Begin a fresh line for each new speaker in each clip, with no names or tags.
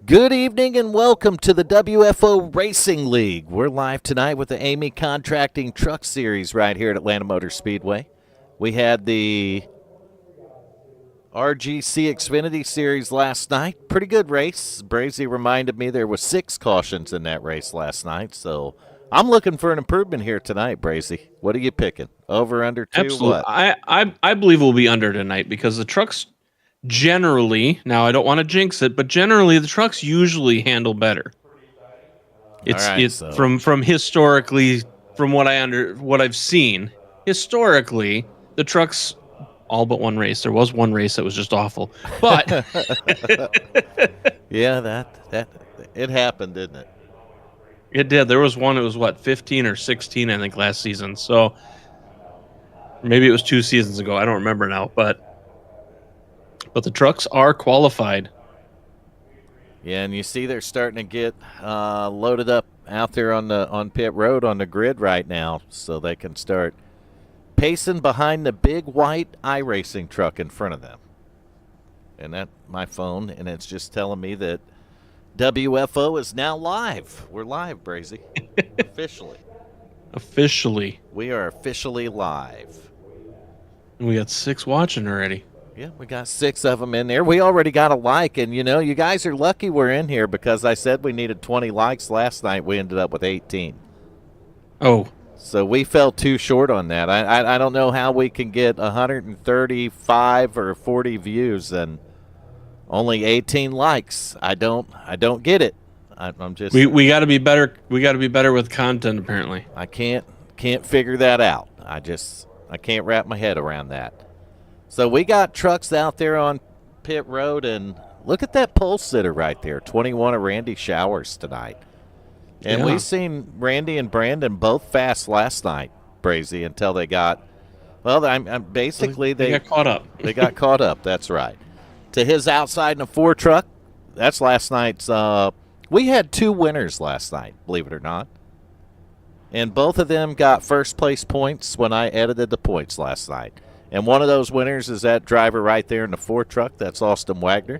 Good evening and welcome to the WFO Racing League. We're live tonight with the Eighmey Contracting Truck Series right here at Atlanta Motor Speedway. We had the RGC Xfinity Series last night. Pretty good race. Brazy reminded me there were 6 cautions in that race last night, so I'm looking for an improvement here tonight, Brazy. What are you picking? Over, under 2,
Absolutely.
what?
I believe we'll be under tonight because the trucks generally, now I don't want to jinx it, but generally the trucks usually handle better. From historically, from what I've seen, historically the trucks, all but one race. There was one race that was just awful. But
yeah, that it happened, didn't it?
It did. There was one, it was 15 or 16 I think last season. So maybe it was 2 seasons ago. I don't remember now, but the trucks are qualified.
Yeah, and you see they're starting to get loaded up out there on pit road on the grid right now, so they can start pacing behind the big white iRacing truck in front of them. And that my phone, and it's just telling me that WFO is now live. We're live, Brazy.
Officially.
We are officially live.
We got 6 watching already.
Yeah, we got 6 of them in there. We already got a like, and, you know, you guys are lucky we're in here because I said we needed 20 likes last night. We ended up with 18.
Oh.
So we fell too short on that. I don't know how we can get 135 or 40 views and only 18 likes. I don't get it. I'm just
we got to be better. We got to be better with content apparently.
I can't figure that out. I can't wrap my head around that. So we got trucks out there on pit road, and look at that pole sitter right there, 21 of Randy Showers tonight. And we've seen Randy and Brandon both fast last night, Brazy, until they got, well, I'm basically
they got caught up.
They got caught up, that's right. To his outside in a 4 truck, that's last night's, we had 2 winners last night, believe it or not. And both of them got first place points when I edited the points last night. And one of those winners is that driver right there in the 4 truck. That's Austin Wagner.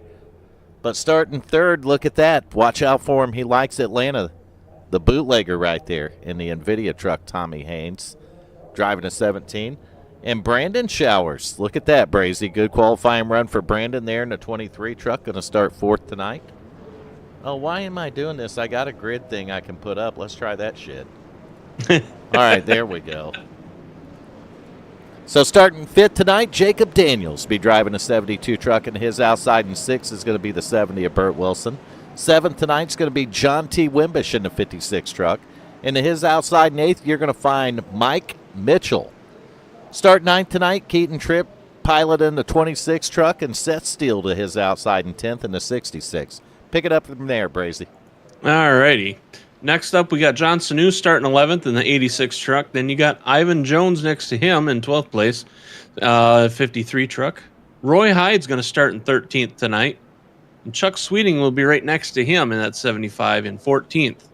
But starting third, look at that. Watch out for him. He likes Atlanta. The bootlegger right there in the NVIDIA truck, Tommy Haynes, driving a 17. And Brandon Showers. Look at that, Brazy. Good qualifying run for Brandon there in the 23 truck. Going to start 4th tonight. Oh, why am I doing this? I got a grid thing I can put up. Let's try that shit. All right, there we go. So starting 5th tonight, Jacob Daniels be driving a 72 truck, and his outside in 6th is going to be the 70 of Burt Wilson. 7th tonight's going to be John T. Wimbish in the 56 truck. And to his outside in 8th, you're going to find Mike Mitchell. Start 9th tonight, Keaton Tripp pilot in the 26 truck, and Seth Steele to his outside in 10th in the 66. Pick it up from there, Brazy.
All righty. Next up, we got John Sanu starting 11th in the 86 truck. Then you got Ivan Jones next to him in 12th place, 53 truck. Roy Hyde's going to start in 13th tonight. And Chuck Sweeting will be right next to him in that 75 in 14th.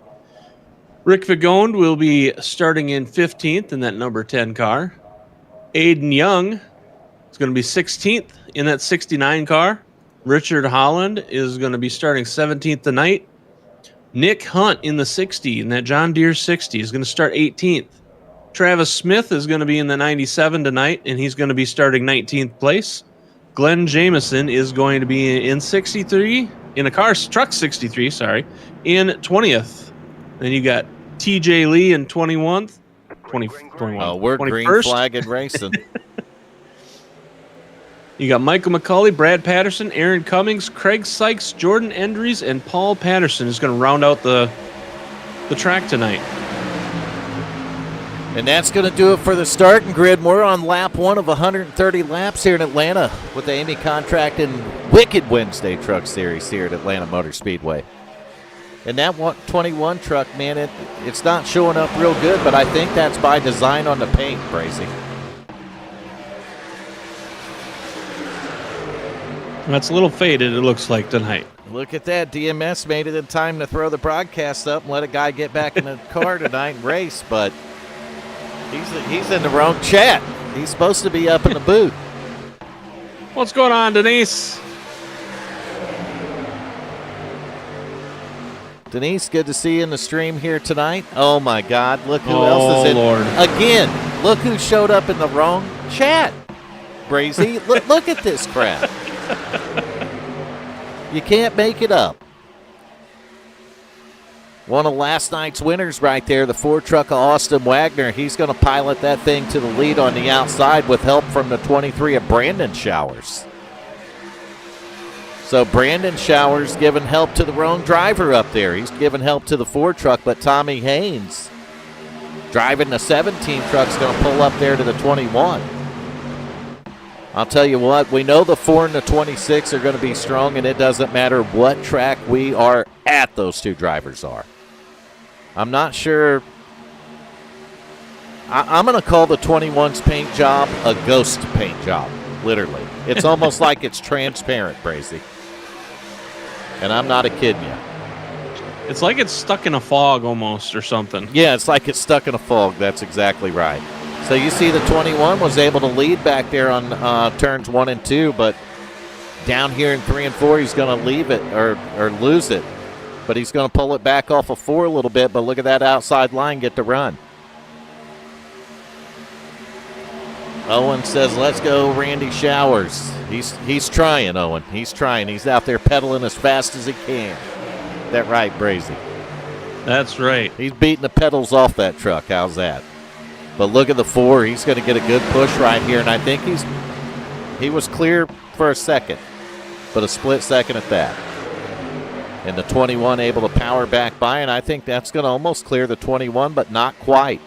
Rick Vigone will be starting in 15th in that number 10 car. Aiden Young is going to be 16th in that 69 car. Richard Holland is going to be starting 17th tonight. Nick Hunt in the 60, in that John Deere 60, is going to start 18th. Travis Smith is going to be in the 97 tonight, and he's going to be starting 19th place. Glenn Jameson is going to be in 63, in a truck 63, in 20th. Then you got TJ Lee in 21th. 21.
Oh, we're
21st.
green flagging racing.
You got Michael McCauley, Brad Patterson, Aaron Cummings, Craig Sykes, Jordan Endries, and Paul Patterson is going to round out the track tonight.
And that's going to do it for the starting grid. We're on lap 1 of 130 laps here in Atlanta with the Eighmey Contracting Wicked Wednesday Truck Series here at Atlanta Motor Speedway. And that 21 truck, man, it's not showing up real good, but I think that's by design on the paint, Brazy.
That's a little faded, it looks like, tonight.
Look at that. DMS made it in time to throw the broadcast up and let a guy get back in the car tonight and race, but he's in the wrong chat. He's supposed to be up in the booth.
What's going on, Denise?
Denise, good to see you in the stream here tonight. Oh, my God. Look who else is in.
Lord.
Again, look who showed up in the wrong chat. Brazy, look at this crap. You can't make it up. One of last night's winners right there, the Ford truck of Austin Wagner. He's going to pilot that thing to the lead on the outside with help from the 23 of Brandon Showers. So Brandon Showers giving help to the wrong driver up there. He's giving help to the Ford truck, but Tommy Haynes driving the 17 truck's going to pull up there to the 21. I'll tell you what, we know the 4 and the 26 are going to be strong, and it doesn't matter what track we are at, those two drivers are. I'm not sure. I'm going to call the 21's paint job a ghost paint job, literally. It's almost like it's transparent, Brazy. And I'm not kidding you.
It's like it's stuck in a fog almost or something.
Yeah, it's like it's stuck in a fog. That's exactly right. So you see the 21 was able to lead back there on turns 1 and 2, but down here in 3 and 4, he's going to leave it or lose it. But he's going to pull it back off of 4 a little bit, but look at that outside line get to run. Owen says, let's go, Randy Showers. He's trying, Owen. He's trying. He's out there pedaling as fast as he can. That right, Brazy?
That's right.
He's beating the pedals off that truck. How's that? But look at the 4. He's going to get a good push right here, and I think he was clear for a second, but a split second at that. And the 21 able to power back by, and I think that's going to almost clear the 21, but not quite.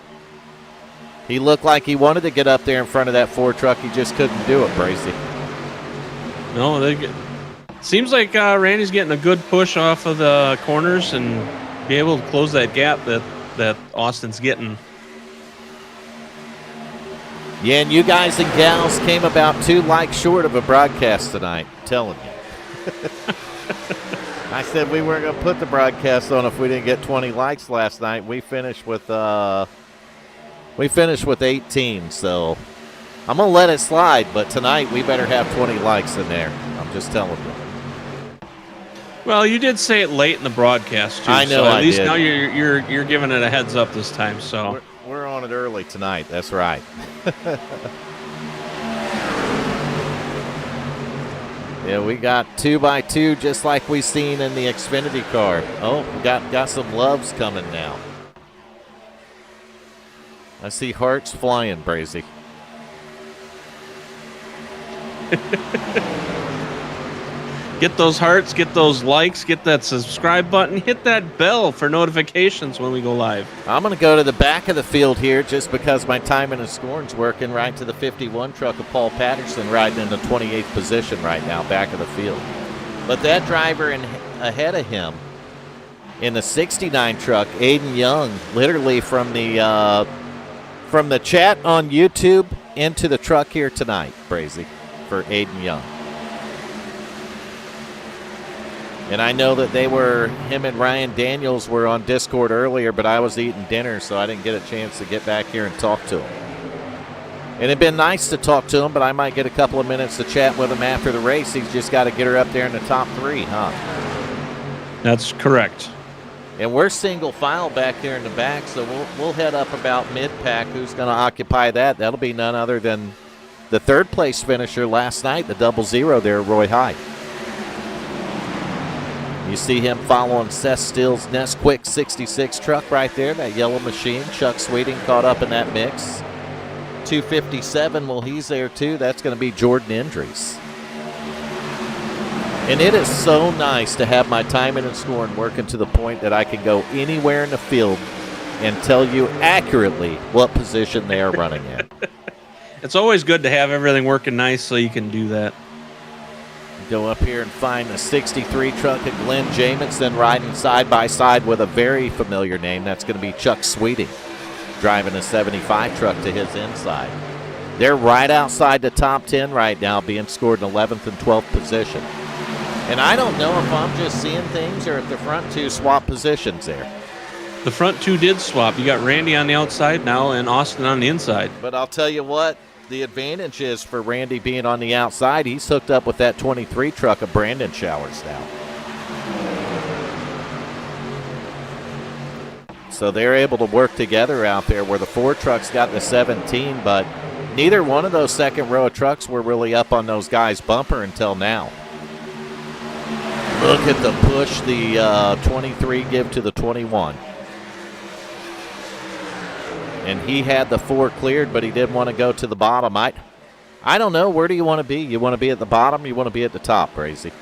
He looked like he wanted to get up there in front of that 4 truck. He just couldn't do it, Bracy.
No, seems like Randy's getting a good push off of the corners and be able to close that gap that Austin's getting.
Yeah, and you guys and gals came about 2 likes short of a broadcast tonight. I'm telling you. I said we weren't going to put the broadcast on if we didn't get 20 likes last night. We finished with 18, so I'm going to let it slide, but tonight we better have 20 likes in there. I'm just telling you.
Well, you did say it late in the broadcast, too.
I know,
so at
I
least
did.
Now you're giving it a heads up this time, so.
We're on it early tonight. That's right. Yeah, we got 2x2 just like we seen in the Xfinity car. Oh, we got some loves coming now. I see hearts flying, Brazy.
Get those hearts, get those likes, get that subscribe button, hit that bell for notifications when we go live.
I'm going to go to the back of the field here just because my timing and scoring's working right to the 51 truck of Paul Patterson riding in the 28th position right now, back of the field. But that driver ahead of him in the 69 truck, Aiden Young, literally from the chat on YouTube into the truck here tonight, Brazy, for Aiden Young. And I know that him and Ryan Daniels were on Discord earlier, but I was eating dinner, so I didn't get a chance to get back here and talk to him. And it'd been nice to talk to him, but I might get a couple of minutes to chat with him after the race. He's just got to get her up there in the top 3, huh?
That's correct.
And we're single file back there in the back, so we'll head up about mid-pack. Who's going to occupy that? That'll be none other than the 3rd place finisher last night, the 00 there, Roy Hyde. You see him following Seth Still's Nesquik 66 truck right there, that yellow machine. Chuck Sweeting caught up in that mix. 257, well, he's there too. That's going to be Jordan Indries. And it is so nice to have my timing and scoring working to the point that I can go anywhere in the field and tell you accurately what position they are running in.
It's always good to have everything working nice so you can do that.
Go up here and find the 63 truck of Glenn Jamison riding side by side with a very familiar name. That's going to be Chuck Sweeting, driving a 75 truck to his inside. They're right outside the top 10 right now, being scored in 11th and 12th position. And I don't know if I'm just seeing things or if the front 2 swap positions there.
The front 2 did swap. You got Randy on the outside now and Austin on the inside.
But I'll tell you what, the advantage is for Randy being on the outside. He's hooked up with that 23 truck of Brandon Showers now. So they're able to work together out there where the 4 trucks got the 17, but neither one of those second row of trucks were really up on those guys' bumper until now. Look at the push the 23 give to the 21. And he had the 4 cleared, but he didn't want to go to the bottom. I don't know. Where do you want to be? You want to be at the bottom? You want to be at the top, Brazy?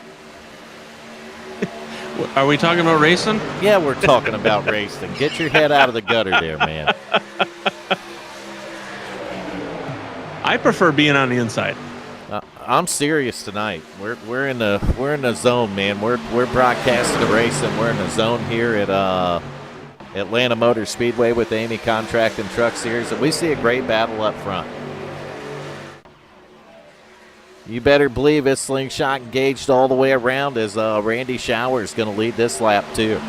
Are we talking about racing?
Yeah, we're talking about racing. Get your head out of the gutter there, man.
I prefer being on the inside.
I'm serious tonight. We're in the zone, man. We're broadcasting the racing. We're in the zone here at Atlanta Motor Speedway with the Eighmey Contract and Truck Series, and we see a great battle up front. You better believe it's slingshot engaged all the way around as Randy Showers going to lead this lap too.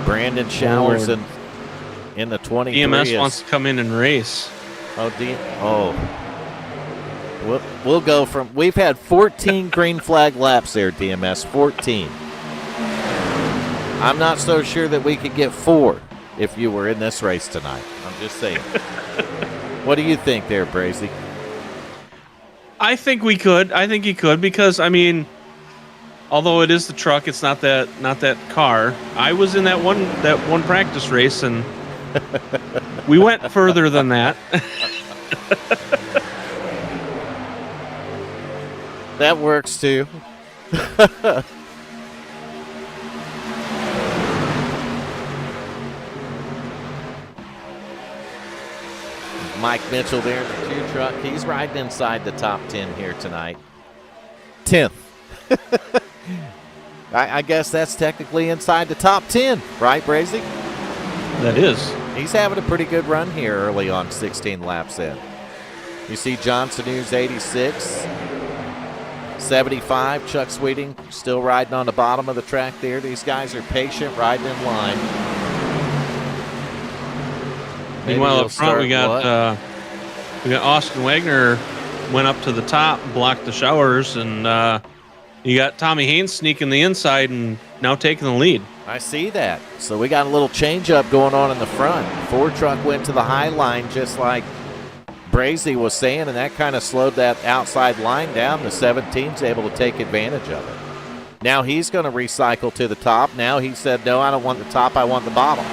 Brandon Showers in the 23.
EMS wants to come in and race.
We'll go from. We've had 14 green flag laps there, DMS. 14. I'm not so sure that we could get 4 if you were in this race tonight. I'm just saying. What do you think there, Brazy?
I think we could. I think he could because, I mean, although it is the truck, it's not that car. I was in that one practice race, and we went further than that.
That works too. Mike Mitchell there in the 2 truck. He's riding inside the top 10 here tonight. 10th. I guess that's technically inside the top 10, right, Brazy?
That is.
He's having a pretty good run here early on, 16 laps in. You see Johnson News 86. 75, Chuck Sweeting still riding on the bottom of the track there. These guys are patient, riding in line.
Meanwhile, up front, we got Austin Wagner went up to the top, blocked the Showers, and you got Tommy Haynes sneaking the inside and now taking the lead.
I see that. So we got a little change-up going on in the front. 4 truck went to the high line just like Brazy was saying, and that kind of slowed that outside line down. The 17's able to take advantage of it. Now he's going to recycle to the top. Now he said, no, I don't want the top, I want the bottom.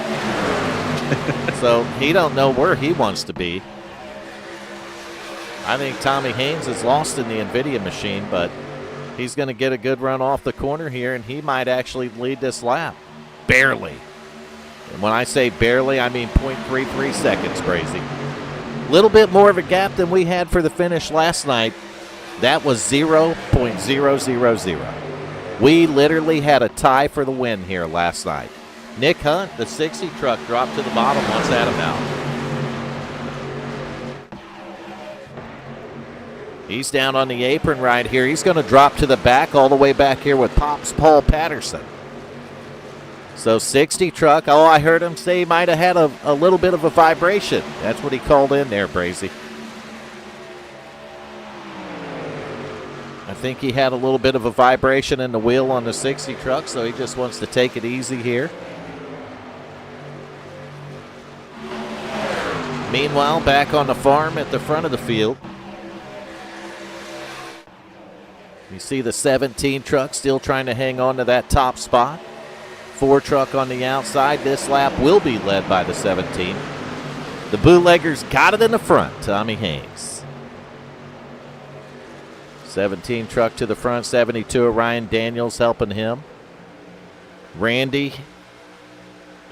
So he don't know where he wants to be. I think Tommy Haynes is lost in the NVIDIA machine, but he's going to get a good run off the corner here, and he might actually lead this lap. Barely. And when I say barely, I mean 0.33 seconds, Crazy. A little bit more of a gap than we had for the finish last night. That was 0.000. We literally had a tie for the win here last night. Nick Hunt, the 60 truck, dropped to the bottom once Adam out. He's down on the apron right here. He's going to drop to the back all the way back here with Pops Paul Patterson. So 60 truck, I heard him say he might have had a little bit of a vibration. That's what he called in there, Brazy. I think he had a little bit of a vibration in the wheel on the 60 truck, so he just wants to take it easy here. Meanwhile, back on the farm at the front of the field, you see the 17 truck still trying to hang on to that top spot. 4 truck on the outside. This lap will be led by the 17. The bootleggers got it in the front, Tommy Haynes. 17 truck to the front, 72 of Ryan Daniels helping him. Randy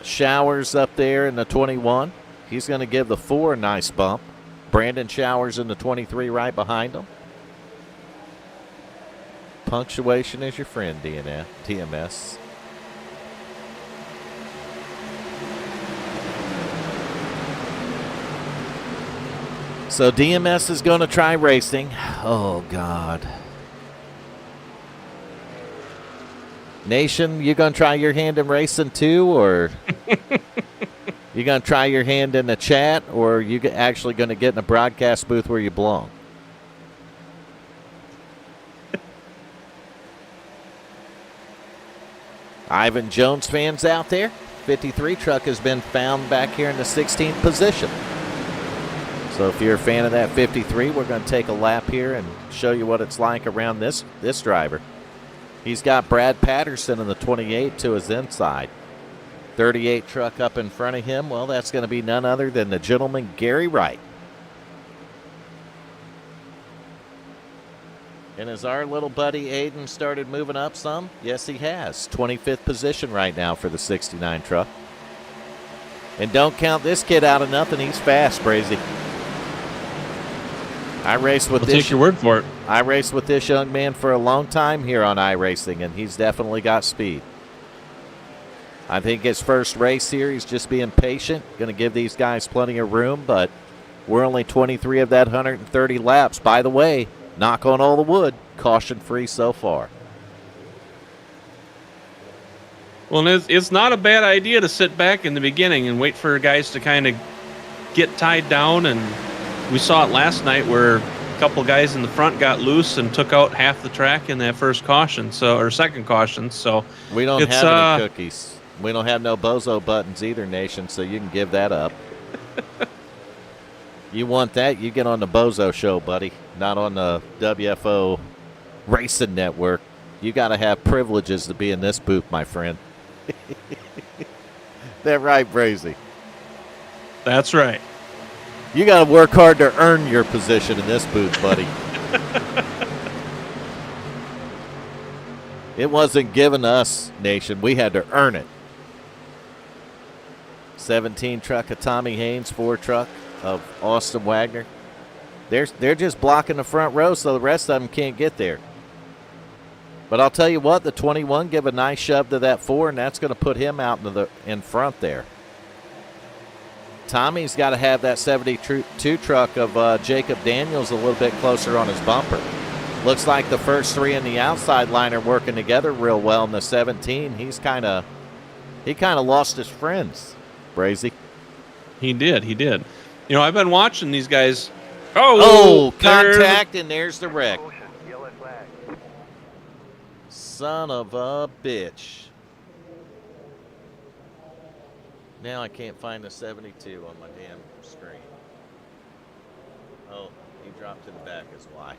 Showers up there in the 21. He's going to give the 4 a nice bump. Brandon Showers in the 23 right behind him. Punctuation is your friend, TMS. So DMS is going to try racing. Oh, God. Nation, you going to try your hand in racing too, or you going to try your hand in the chat, or are you actually going to get in a broadcast booth where you belong? Ivan Jones fans out there? 53 truck has been found back here in the 16th position. So if you're a fan of that 53, we're going to take a lap here and show you what it's like around this driver. He's got Brad Patterson in the 28 to his inside. 38 truck up in front of him, well, that's going to be none other than the gentleman Gary Wright. And has our little buddy Aiden started moving up some? Yes, he has. 25th position right now for the 69 truck. And don't count this kid out of nothing. He's fast, Brazy. I raced with
Take your word for it.
I raced with this young man for a long time here on iRacing, and he's definitely got speed. I think his first race here, he's just being patient, going to give these guys plenty of room, but we're only 23 of that 130 laps. By the way, knock on all the wood, caution-free so far.
Well, it's not a bad idea to sit back in the beginning and wait for guys to kind of get tied down. And we saw it last night where a couple guys in the front got loose and took out half the track in that first caution, or second caution. So
we don't have any cookies. We don't have no bozo buttons either, Nation, so you can give that up. You want that, you get on the Bozo Show, buddy, not on the WFO Racing Network. You got to have privileges to be in this booth, my friend. That right, Brazy?
That's right.
You got to work hard to earn your position in this booth, buddy. It wasn't given to us, Nation. We had to earn it. 17 truck of Tommy Haynes, 4 truck of Austin Wagner. They're just blocking the front row so the rest of them can't get there. But I'll tell you what, the 21 give a nice shove to that 4, and that's going to put him out in front there. Tommy's got to have that 72 truck of Jacob Daniels a little bit closer on his bumper. Looks like the first 3 in the outside line are working together real well in the 17. He kind of lost his friends, Brazy.
He did. You know, I've been watching these guys.
Contact, and there's the wreck. Son of a bitch. Now I can't find the 72 on my damn screen. Oh, he dropped to the back is why.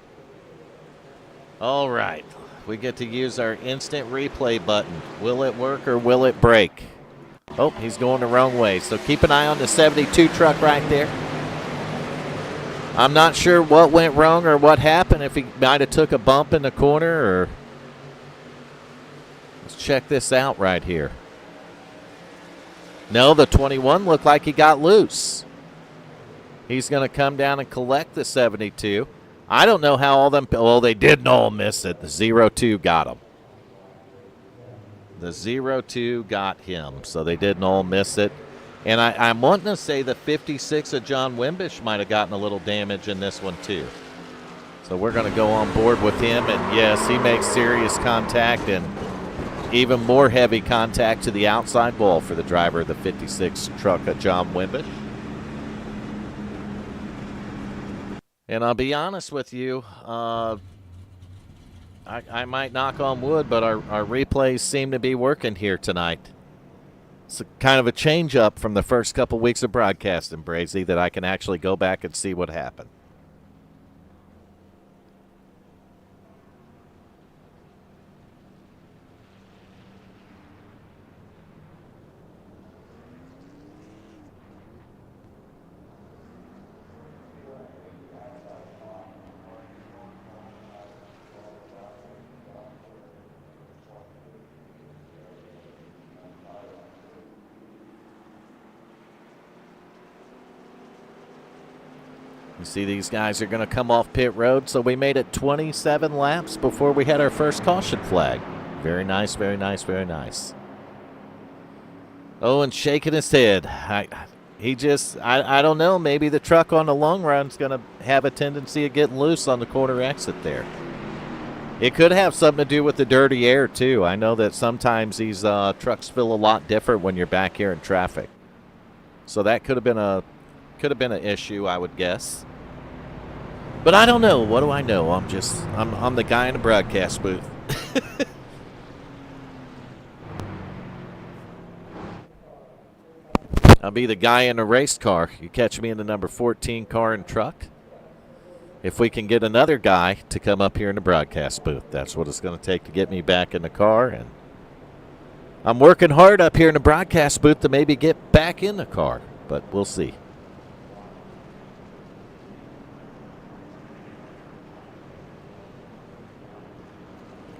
All right. We get to use our instant replay button. Will it work or will it break? Oh, he's going the wrong way. So keep an eye on the 72 truck right there. I'm not sure what went wrong or what happened, if he might have took a bump in the corner or... Let's check this out right here. No, the 21 looked like he got loose. He's going to come down and collect the 72. I don't know how all them... Well, they didn't all miss it. The 0-2 got him. The 0-2 got him, so they didn't all miss it. And I'm wanting to say the 56 of John Wimbish might have gotten a little damage in this one, too. So we're going to go on board with him. And, yes, he makes serious contact and even more heavy contact to the outside wall for the driver of the 56 truck of John Wimbish. And I'll be honest with you, I might knock on wood, but our replays seem to be working here tonight. It's kind of a change up from the first couple weeks of broadcasting, Brazy, that I can actually go back and see what happened. You see these guys are going to come off pit road, so we made it 27 laps before we had our first caution flag. Very nice, very nice, very nice. Oh, and shaking his head. I don't know, maybe the truck on the long run is going to have a tendency of getting loose on the corner exit there. It could have something to do with the dirty air, too. I know that sometimes these trucks feel a lot different when you're back here in traffic. So that could have been an issue, I would guess. But I don't know. What do I know? I'm the guy in the broadcast booth. I'll be the guy in a race car. You catch me in the number 14 car and truck. If we can get another guy to come up here in the broadcast booth, that's what it's going to take to get me back in the car. And I'm working hard up here in the broadcast booth to maybe get back in the car, but we'll see.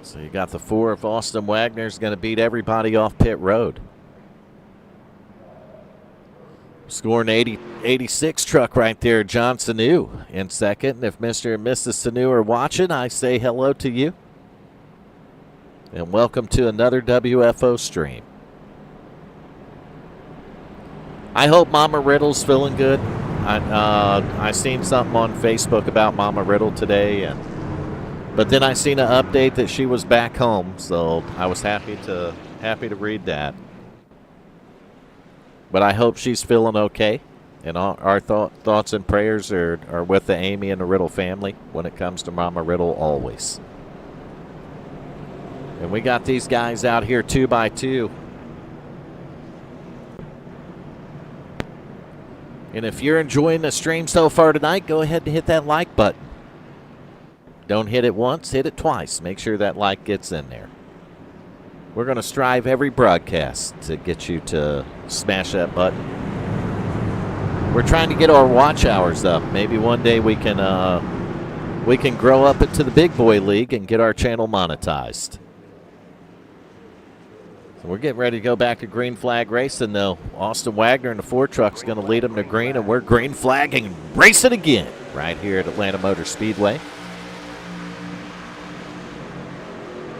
So you got the 4 of Austin Wagner's going to beat everybody off pit road. Scoring 86 truck right there, John Sanu in second. And if Mr. and Mrs. Sanu are watching, I say hello to you. And welcome to another WFO stream. I hope Mama Riddle's feeling good. I seen something on Facebook about Mama Riddle today, but then I seen an update that she was back home, so I was happy to read that. But I hope she's feeling okay, and our thoughts and prayers are with the Eighmey and the Riddle family when it comes to Mama Riddle always. And we got these guys out here 2 by 2. And if you're enjoying the stream so far tonight, go ahead and hit that like button. Don't hit it once, hit it twice. Make sure that like gets in there. We're going to strive every broadcast to get you to smash that button. We're trying to get our watch hours up. Maybe one day we can grow up into the big boy league and get our channel monetized. So we're getting ready to go back to green flag racing, though. Austin Wagner and the 4 truck's going to lead them to green, and we're green flagging racing again right here at Atlanta Motor Speedway.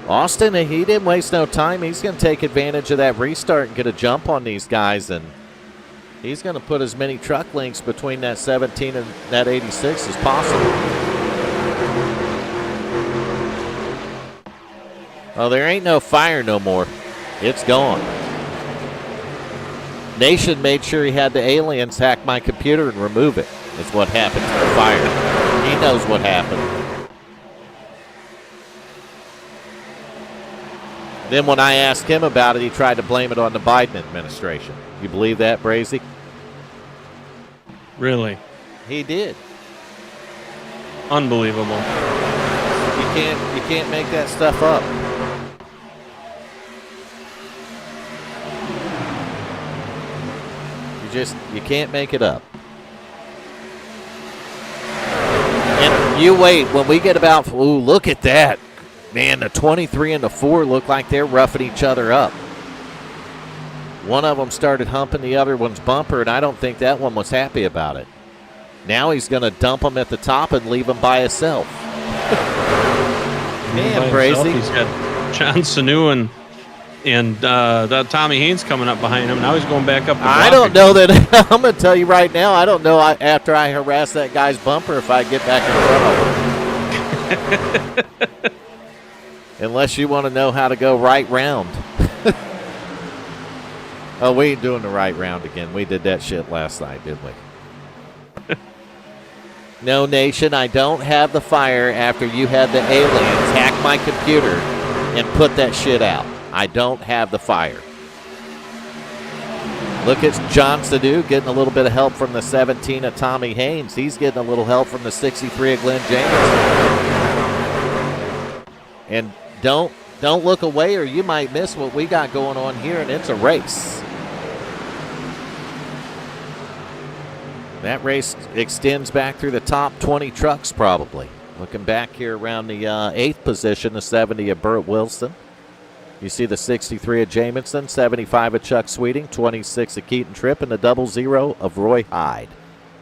Austin, he didn't waste no time. He's going to take advantage of that restart and get a jump on these guys, and he's going to put as many truck links between that 17 and that 86 as possible. Oh, there ain't no fire no more. It's gone. Nation made sure he had the aliens hack my computer and remove it, is what happened to the fire. He knows what happened. Then when I asked him about it, he tried to blame it on the Biden administration. You believe that, Brazy?
Really?
He did.
Unbelievable.
You can't make that stuff up. You can't make it up. And you wait, when we get about, ooh, look at that. Man, the 23 and the 4 look like they're roughing each other up. One of them started humping the other one's bumper, and I don't think that one was happy about it. Now he's going to dump him at the top and leave him by himself. Man, Brazy.
He's got John Sanu and Tommy Haynes coming up behind him. Now he's going back up the block.
I don't know that. I'm going to tell you right now, I don't know after I harass that guy's bumper if I get back in front of him. Unless you want to know how to go right round. Oh, we ain't doing the right round again. We did that shit last night, didn't we? No, Nation, I don't have the fire after you had the aliens hack my computer and put that shit out. I don't have the fire. Look at John Sadu getting a little bit of help from the 17 of Tommy Haynes. He's getting a little help from the 63 of Glenn Jameson. And don't look away or you might miss what we got going on here, and it's a race. That race extends back through the top 20 trucks probably. Looking back here around the 8th position, the 70 of Burt Wilson. You see the 63 of Jamison, 75 of Chuck Sweeting, 26 of Keaton Tripp, and the 00 of Roy Hyde.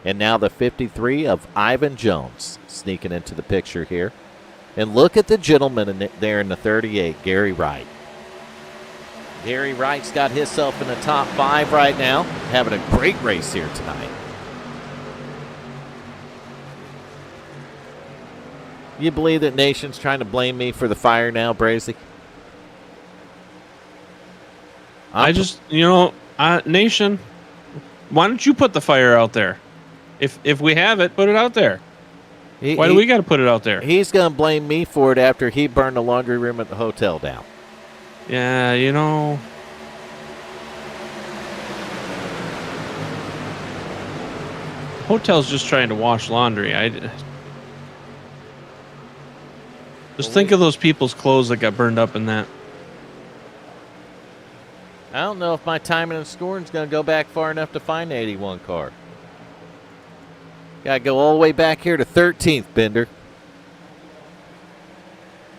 And now the 53 of Ivan Jones sneaking into the picture here. And look at the gentleman there in the 38, Gary Wright. Gary Wright's got himself in the top 5 right now, having a great race here tonight. You believe that Nation's trying to blame me for the fire now, Brazy?
Nation, why don't you put the fire out there? If we have it, put it out there. Why do we got to put it out there?
He's going to blame me for it after he burned the laundry room at the hotel down.
Yeah, Hotel's just trying to wash laundry. Just think of those people's clothes that got burned up in that.
I don't know if my timing and scoring's going to go back far enough to find the 81 car. Got to go all the way back here to 13th, Bender.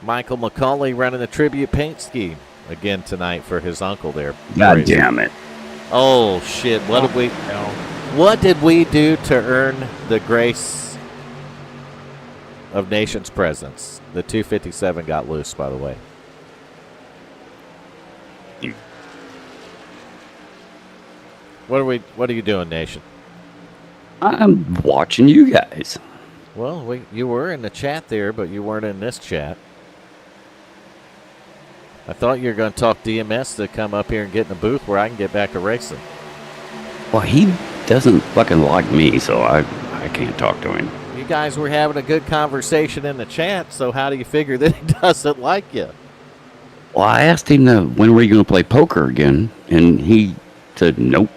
Michael McCauley running the tribute paint scheme again tonight for his uncle there.
God damn it.
Oh, shit. What did we do to earn the grace of Nation's presence? The 257 got loose, by the way. What are you doing, Nation?
I'm watching you guys.
Well, you were in the chat there, but you weren't in this chat. I thought you were going to talk DMS to come up here and get in the booth where I can get back to racing.
Well, he doesn't fucking like me, so I can't talk to him.
You guys were having a good conversation in the chat, so how do you figure that he doesn't like you?
Well, I asked him when were you going to play poker again, and he said nope.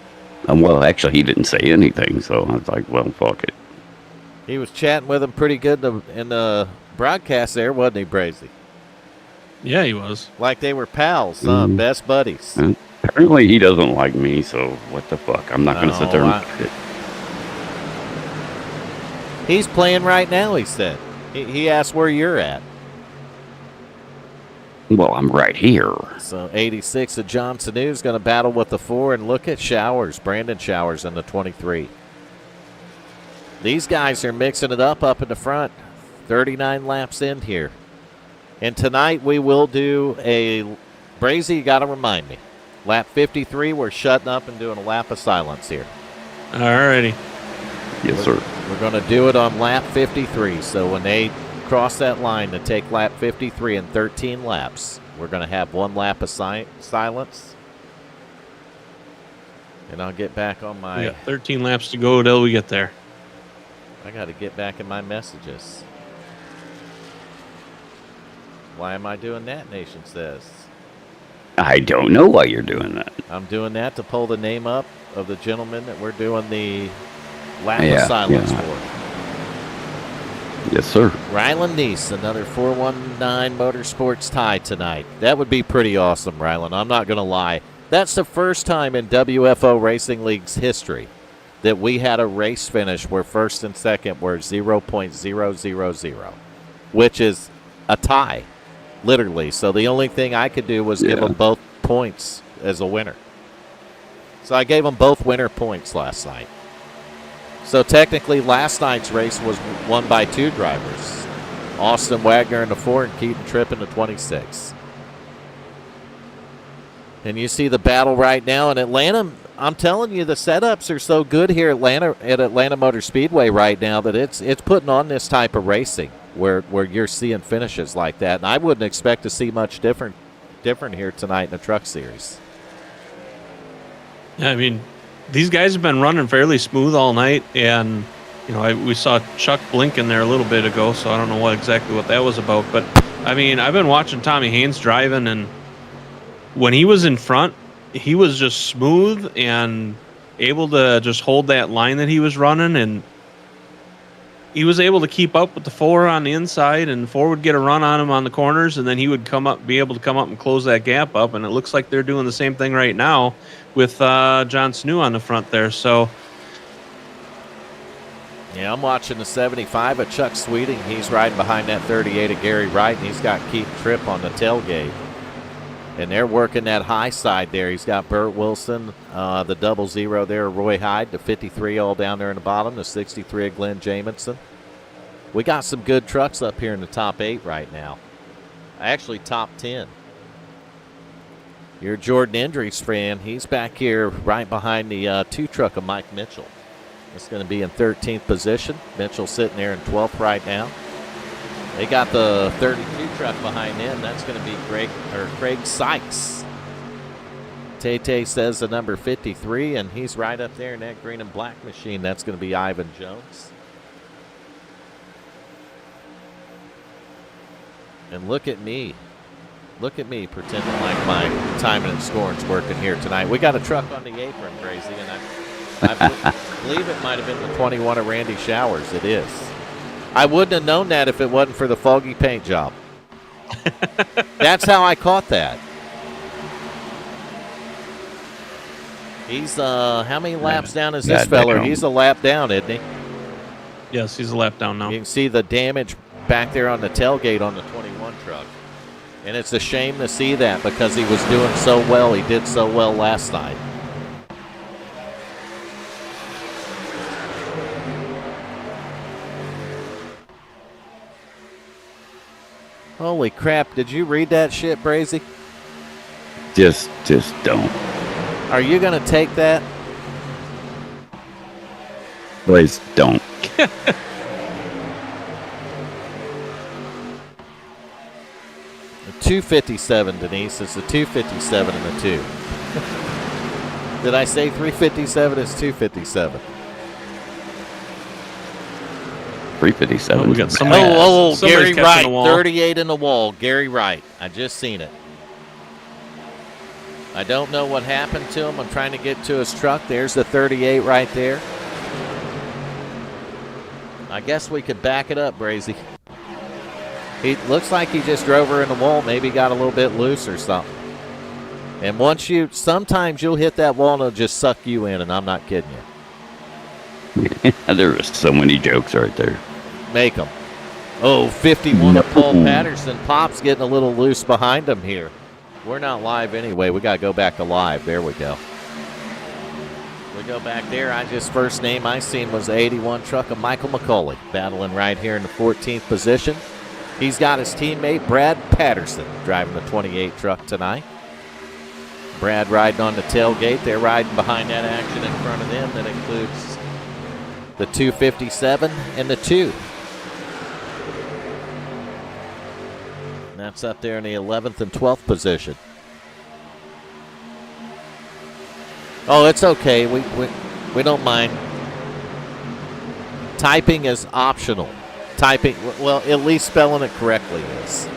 Well, actually, he didn't say anything, so I was like, well, fuck it.
He was chatting with him pretty good in the broadcast there, wasn't he, Brazy?
Yeah, he was.
Like they were pals, best buddies.
And apparently, he doesn't like me, so what the fuck? I'm not going to sit there and fight it.
He's playing right now, he said. He asked where you're at.
Well, I'm right here.
So 86 of Johnson is going to battle with the 4, and look at Showers, Brandon Showers in the 23. These guys are mixing it up in the front. 39 laps in here. And tonight we will do a, Brazy, you got to remind me. Lap 53, we're shutting up and doing a lap of silence here.
Alrighty.
Yes, sir.
We're going to do it on lap 53. So when they cross that line to take lap 53 in 13 laps, we're going to have one lap of silence. And I'll get back on my...
We got 13 laps to go till we get there.
I got to get back in my messages. Why am I doing that, Nation says?
I don't know why you're doing that.
I'm doing that to pull the name up of the gentleman that we're doing the lap of silence for.
Yes, sir.
Ryland Neese, another 419 Motorsports tie tonight. That would be pretty awesome, Ryland. I'm not going to lie. That's the first time in WFO Racing League's history that we had a race finish where first and second were 0.000, which is a tie, literally. So the only thing I could do was give them both points as a winner. So I gave them both winner points last night. So technically, last night's race was won by 2 drivers. Austin Wagner in the 4 and Keaton Tripp in the 26. And you see the battle right now in Atlanta. I'm telling you, the setups are so good here at Atlanta Motor Speedway right now that it's putting on this type of racing where you're seeing finishes like that. And I wouldn't expect to see much different here tonight in the Truck Series.
Yeah, I mean, these guys have been running fairly smooth all night, and we saw Chuck blink in there a little bit ago, so I don't know exactly what that was about. But I mean, I've been watching Tommy Haynes driving, and when he was in front, he was just smooth and able to just hold that line that he was running, and he was able to keep up with the 4 on the inside, and 4 would get a run on him on the corners, and then he would be able to come up and close that gap up, and it looks like they're doing the same thing right now with John Snew on the front there. So
yeah, I'm watching the 75 of Chuck Sweeting. He's riding behind that 38 of Gary Wright, and he's got Keith Tripp on the tailgate. And they're working that high side there. He's got Burt Wilson, the 00 there, Roy Hyde, the 53 all down there in the bottom, the 63 of Glenn Jamison. We got some good trucks up here in the top 8 right now. Actually, top 10. Your Jordan Indries fan, he's back here right behind the 2 truck of Mike Mitchell. It's going to be in 13th position. Mitchell sitting there in 12th right now. They got the 32 truck behind them. That's going to be Craig Sykes. Tay says the number 53, and he's right up there in that green and black machine. That's going to be Ivan Jones. And look at me. Look at me pretending like my timing and scoring's working here tonight. We got a truck on the apron, Crazy, and believe it might have been the 21 of Randy Showers. It is. I wouldn't have known that if it wasn't for the foggy paint job. That's how I caught that. He's how many laps down is this feller? He's a lap down, isn't he?
Yes, he's a lap down now.
You can see the damage back there on the tailgate on the 21 truck. And it's a shame to see that because he was doing so well. He did so well last night. Holy crap, did you read that shit, Brazy?
Just don't.
Are you going to take that?
Please don't.
The 257, Denise. It's the 257 and the 2. Did I say 357? It's 257.
357.
Oh, we got somebody.
Gary
somebody's catching
Wright,
the wall.
38 in the wall. Gary Wright. I just seen it. I don't know what happened to him. I'm trying to get to his truck. There's the 38 right there. I guess we could back it up, Brazy. He looks like he just drove her in the wall. Maybe got a little bit loose or something. And sometimes you'll hit that wall and it'll just suck you in, and I'm not kidding you.
There was so many jokes right there.
Make them. Oh, 51 of Paul Patterson. Pop's getting a little loose behind him here. We're not live anyway. We got to go back to live. There we go. We go back there. First name I seen was the 81 truck of Michael McCauley, battling right here in the 14th position. He's got his teammate Brad Patterson driving the 28 truck tonight. Brad riding on the tailgate. They're riding behind that action in front of them. That includes the 257 and the 2. And that's up there in the 11th and 12th position. Oh, it's okay. We don't mind. Typing is optional. Typing, well, at least spelling it correctly is.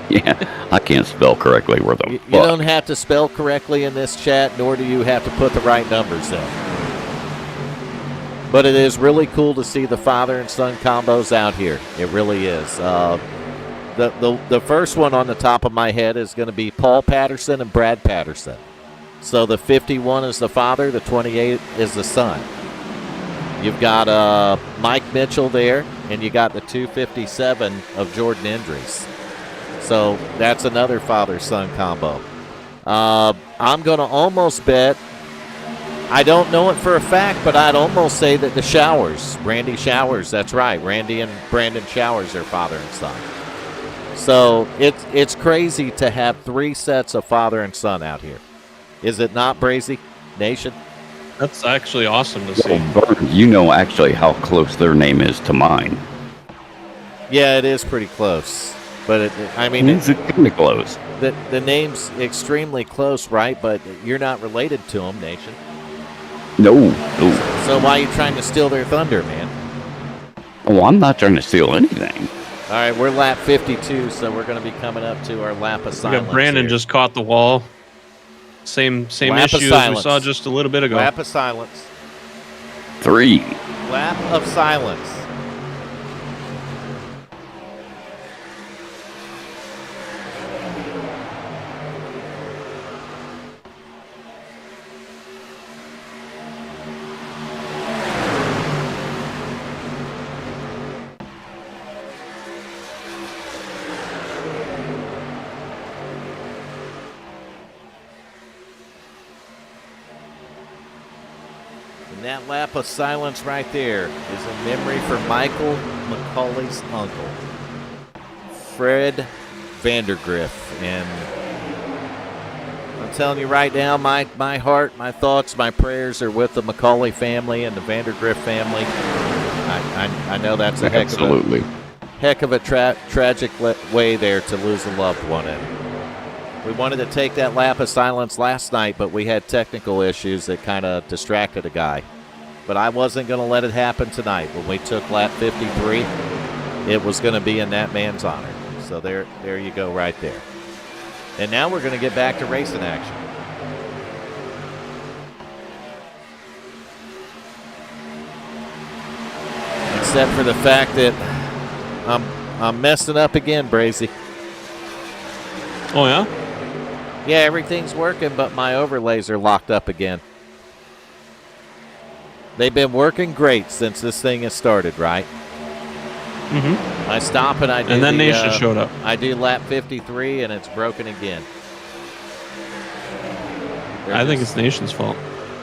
Yeah, I can't spell correctly where the
You don't have to spell correctly in this chat, nor do you have to put the right numbers in. But it is really cool to see the father and son combos out here. It really is. The first one on the top of my head is going to be Paul Patterson and Brad Patterson. So the 51 is the father, the 28 is the son. You've got Mike Mitchell there, and you got the 257 of Jordan Indries. So that's another father-son combo. I'm going to almost bet, I don't know it for a fact, but I'd almost say that the Showers, Randy Showers, that's right, Randy and Brandon Showers are father and son. So it's crazy to have 3 sets of father and son out here. Is it not, Brazy Nation?
That's actually awesome to see.
Vern, you know actually how close their name is to mine.
Yeah, it is pretty close. But,
It's kind of close.
The name's extremely close, right? But you're not related to them, Nation.
No.
So why are you trying to steal their thunder, man?
Oh, I'm not trying to steal anything.
All right, we're lap 52, so we're going to be coming up to our lap of
We
silence.
got Brandon
here.
just caught the wall. Same
Lap of
issue as we
silence.
saw just a little bit ago.
Lap of silence.
3.
Lap of silence. And that lap of silence right there is a memory for Michael McCauley's uncle, Fred Vandergriff. And I'm telling you right now, my heart, my thoughts, my prayers are with the McCauley family and the Vandergriff family. I know that's a heck of a tragic way there to lose a loved one. And we wanted to take that lap of silence last night, but we had technical issues that kind of distracted a guy. But I wasn't going to let it happen tonight. When we took lap 53, it was going to be in that man's honor. So there you go right there. And now we're going to get back to racing action. except for the fact that I'm messing up again, Brazy.
Oh, yeah?
Yeah, everything's working, but my overlays are locked up again. They've been working great since this thing has started, right?
Mm-hmm.
I stop and I do.
And then Nation showed up.
I do lap 53 and it's broken again.
I think it's Nation's fault.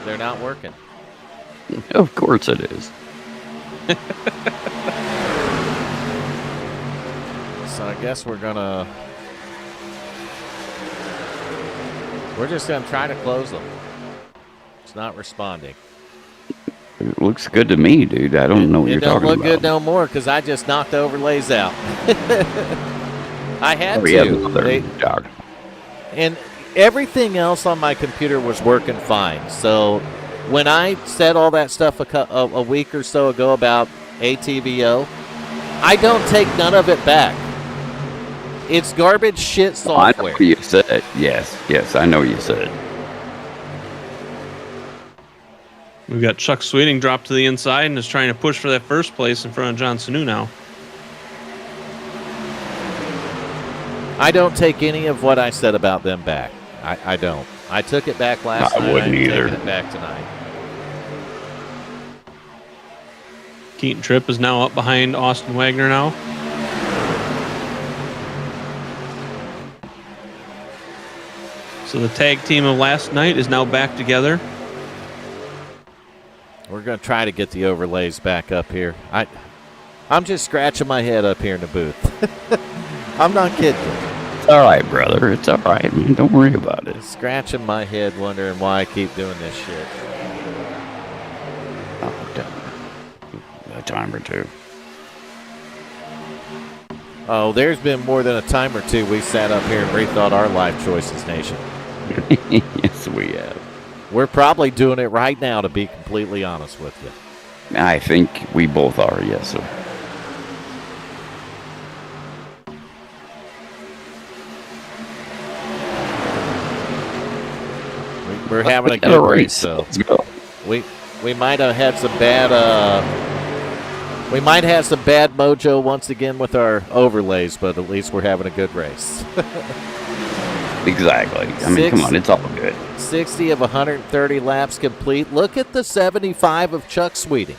They're not working.
Of course it is.
So I guess we're just gonna try to close them. It's not responding.
It looks good to me, dude. I don't know what you're talking about.
It don't look good no more because I just knocked the overlays out. I had to.
Yeah,
and everything else on my computer was working fine. So when I said all that stuff a week or so ago about ATVO, I don't take none of it back. It's garbage shit software.
I know what you said. Yes, I know what you said.
We've got Chuck Sweeting dropped to the inside and is trying to push for that first place in front of John Sanu now.
I don't take any of what I said about them back. I don't. I took it back last night.
I wouldn't either.
I'm taking it back tonight.
Keaton Tripp is now up behind Austin Wagner now. So the tag team of last night is now back together.
We're going to try to get the overlays back up here. I'm just scratching my head up here in the booth. I'm not kidding.
It's all right, brother. It's all right, man. Don't worry about it.
Scratching my head wondering why I keep doing this shit.
Oh, damn. A time or two.
Oh, there's been more than a time or two we sat up here and rethought our life choices, Nation.
Yes, we have.
We're probably doing it right now, to be completely honest with you.
I think we both are, yes, sir.
We're having a good race, so
let's go.
We might have had some bad we might have some bad mojo once again with our overlays, but at least we're having a good race.
Exactly. I mean, come on, it's all good.
60 of 130 laps complete. Look at the 75 of Chuck Sweeting.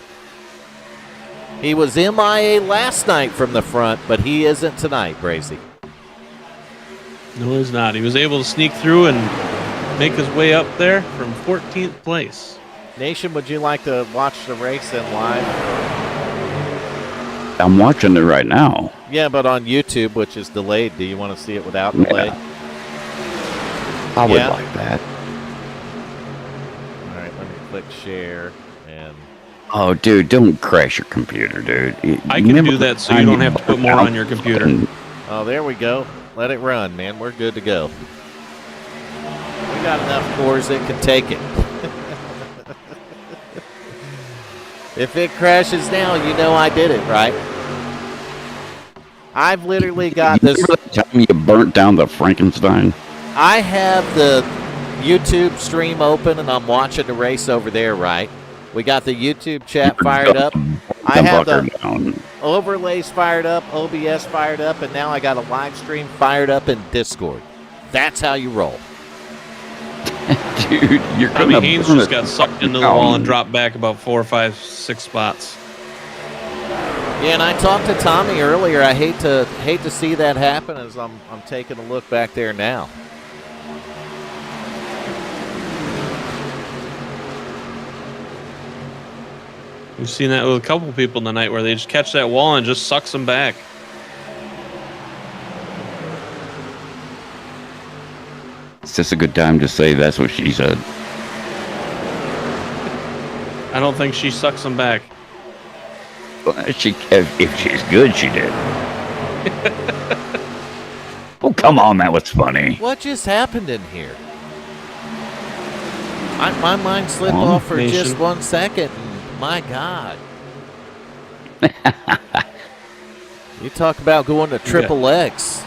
He was MIA last night from the front, but he isn't tonight, Brazy.
No, he's not. He was able to sneak through and make his way up there from 14th place.
Nation, would you like to watch the race in live?
I'm watching it right now.
Yeah, but on YouTube, which is delayed. Do you want to see it without delay?
Yeah. I would like that.
All right, let me click share and.
Oh, dude, don't crash your computer, dude.
I can do that so you don't have to put more on your computer.
Oh, there we go. Let it run, man. We're good to go. We got enough cores that can take it. If it crashes now, you know I did it, right? I've literally got this.
Tell me you burnt down the Frankenstein.
I have the YouTube stream open and I'm watching the race over there, right? We got the YouTube chat fired up. I have the overlays fired up, OBS fired up, and now I got a live stream fired up in Discord. That's how you roll.
Dude, you're
Tommy Haynes just got sucked into the wall and dropped back about 4, 5, 6 spots.
Yeah, and I talked to Tommy earlier. I hate to see that happen as I'm taking a look back there now.
We've seen that with a couple people tonight where they just catch that wall and just sucks them back.
It's just a good time to say that's what she said.
I don't think she sucks them back.
Well, if she's good, she did. Oh, come on, that was funny.
What just happened in here? My mind slipped off for just 1 second. My God. You talk about going to triple X.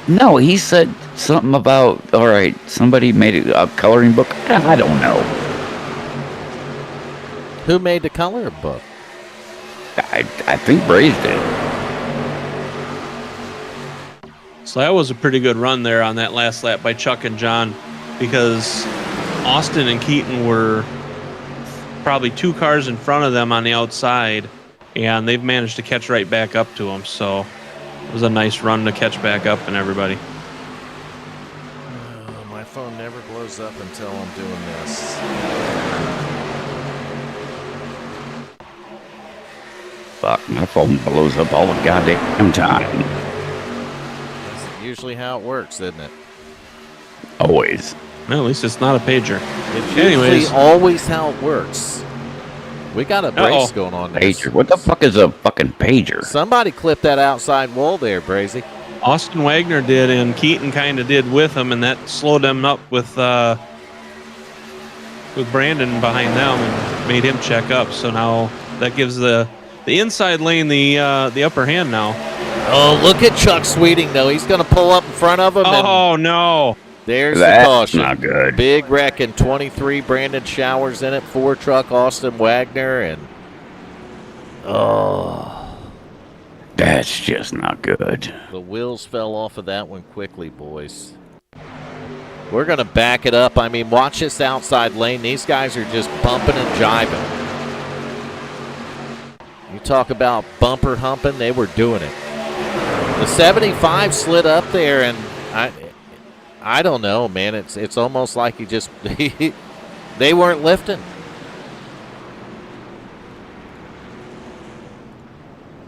No, he said something about, all right, somebody made a coloring book. I don't know.
Who made the coloring book?
I think Braze did.
So that was a pretty good run there on that last lap by Chuck and John, because Austin and Keaton were probably 2 cars in front of them on the outside, and they've managed to catch right back up to them. So it was a nice run to catch back up and everybody.
My phone never blows up until I'm doing this.
Fuck, my phone blows up all the goddamn time.
That's usually how it works, isn't it?
Always.
Well, at least it's not a pager.
It's
Anyways,
usually always how it works. We got a brace going on there.
Pager. What the fuck is a fucking pager?
Somebody clipped that outside wall there, Brazy.
Austin Wagner did, and Keaton kind of did with him, and that slowed them up with Brandon behind them and made him check up. So now that gives the inside lane the upper hand now.
Oh, look at Chuck Sweeting, though. He's going to pull up in front of him.
Oh, no.
There's
That's
the caution.
not good.
Big wreck in 23. Brandon Showers in it. 4 truck Austin Wagner. And, oh.
That's just not good.
The wheels fell off of that one quickly, boys. We're going to back it up. I mean, watch this outside lane. These guys are just bumping and jiving. You talk about bumper humping, they were doing it. The 75 slid up there, and I don't know, man. It's almost like he just they weren't lifting.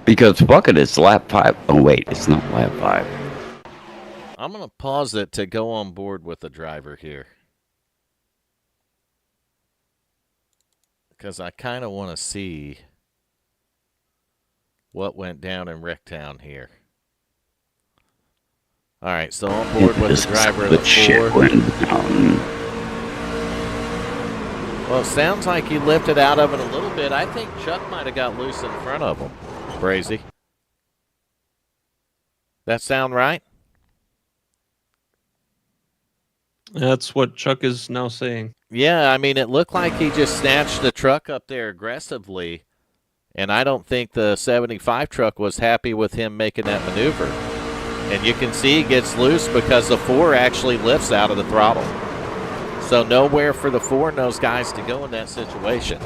Because fuck it, it's lap 5. Oh wait, it's not lap 5.
I'm gonna pause it to go on board with the driver here, because I kind of want to see what went down in Wrecktown here. All right, so on board with the driver of the 4.
Shit went down.
Well, it sounds like he lifted out of it a little bit. I think Chuck might have got loose in front of him, Brazy. That sound right?
That's what Chuck is now saying.
Yeah, I mean, it looked like he just snatched the truck up there aggressively, and I don't think the 75 truck was happy with him making that maneuver. And you can see he gets loose because the 4 actually lifts out of the throttle. So nowhere for the 4 and those guys to go in that situation.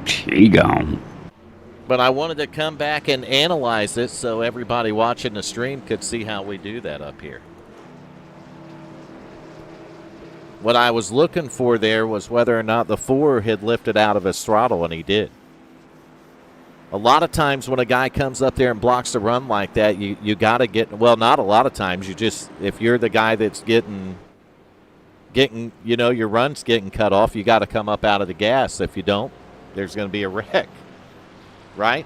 She gone.
But I wanted to come back and analyze it so everybody watching the stream could see how we do that up here. What I was looking for there was whether or not the 4 had lifted out of his throttle, and he did. A lot of times when a guy comes up there and blocks the run like that, you got to get, well, not a lot of times. You just, if you're the guy that's getting, you know, your run's getting cut off, you got to come up out of the gas. If you don't, there's going to be a wreck. Right?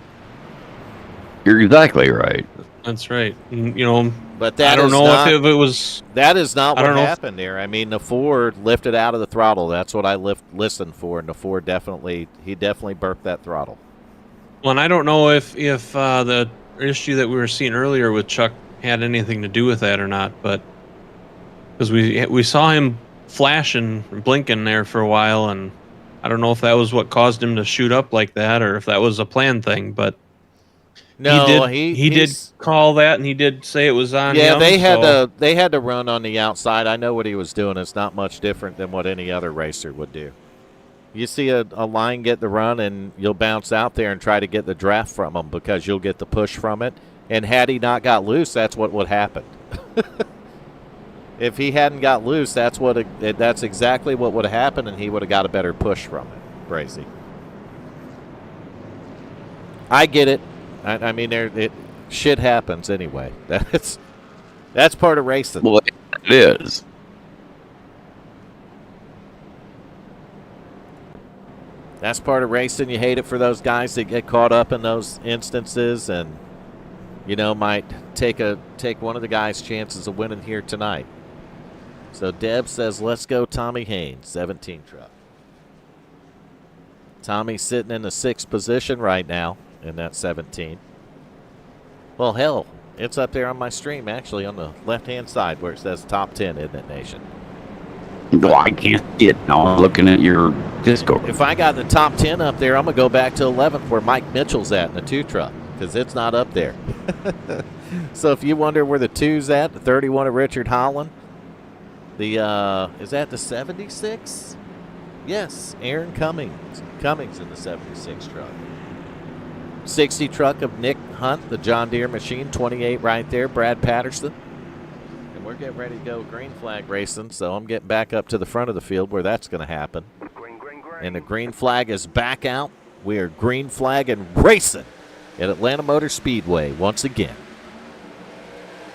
You're exactly right.
That's right. You know,
but that
I don't know
not,
if it was.
That is not what happened
if,
there. I mean, the 4 lifted out of the throttle. That's what I listened for, and the 4 definitely burped that throttle.
Well, and I don't know if the issue that we were seeing earlier with Chuck had anything to do with that or not, but because we saw him flashing, blinking there for a while, and I don't know if that was what caused him to shoot up like that, or if that was a planned thing. But
no,
he did call that, and he did say it was on.
Yeah,
him,
they had to run on the outside. I know what he was doing. It's not much different than what any other racer would do. You see a line get the run, and you'll bounce out there and try to get the draft from him because you'll get the push from it. And had he not got loose, that's what would happen. If he hadn't got loose, that's exactly what would have happened, and he would have got a better push from it. Crazy. I get it. I mean, shit happens anyway. That's part of racing.
Well, it is.
That's part of racing. You hate it for those guys that get caught up in those instances, and might take one of the guys' chances of winning here tonight. So Deb says, "Let's go, Tommy Haynes, 17 truck." Tommy's sitting in the 6th position right now in that 17. Well, hell, it's up there on my stream, actually, on the left-hand side where it says top 10, isn't it, Nation?
Well, I can't see it now. I'm looking at your Discord.
If I got the top 10 up there, I'm going to go back to 11th where Mike Mitchell's at in the 2 truck because it's not up there. So if you wonder where the 2's at, the 31 of Richard Holland, is that the 76? Yes, Aaron Cummings in the 76 truck. 60 truck of Nick Hunt, the John Deere machine, 28 right there, Brad Patterson. And we're getting ready to go green flag racing, so I'm getting back up to the front of the field where that's going to happen. And the green flag is back out. We are green flag and racing at Atlanta Motor Speedway once again.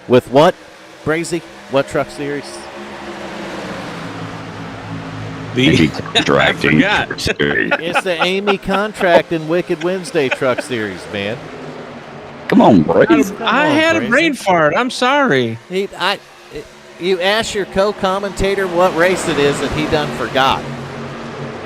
With what, Brazy? What truck series?
I forgot.
It's the Eighmey contract and Wicked Wednesday truck series, man.
Come on, Brazy.
I had a brain fart. I'm sorry.
You ask your co-commentator what race it is, and he done forgot.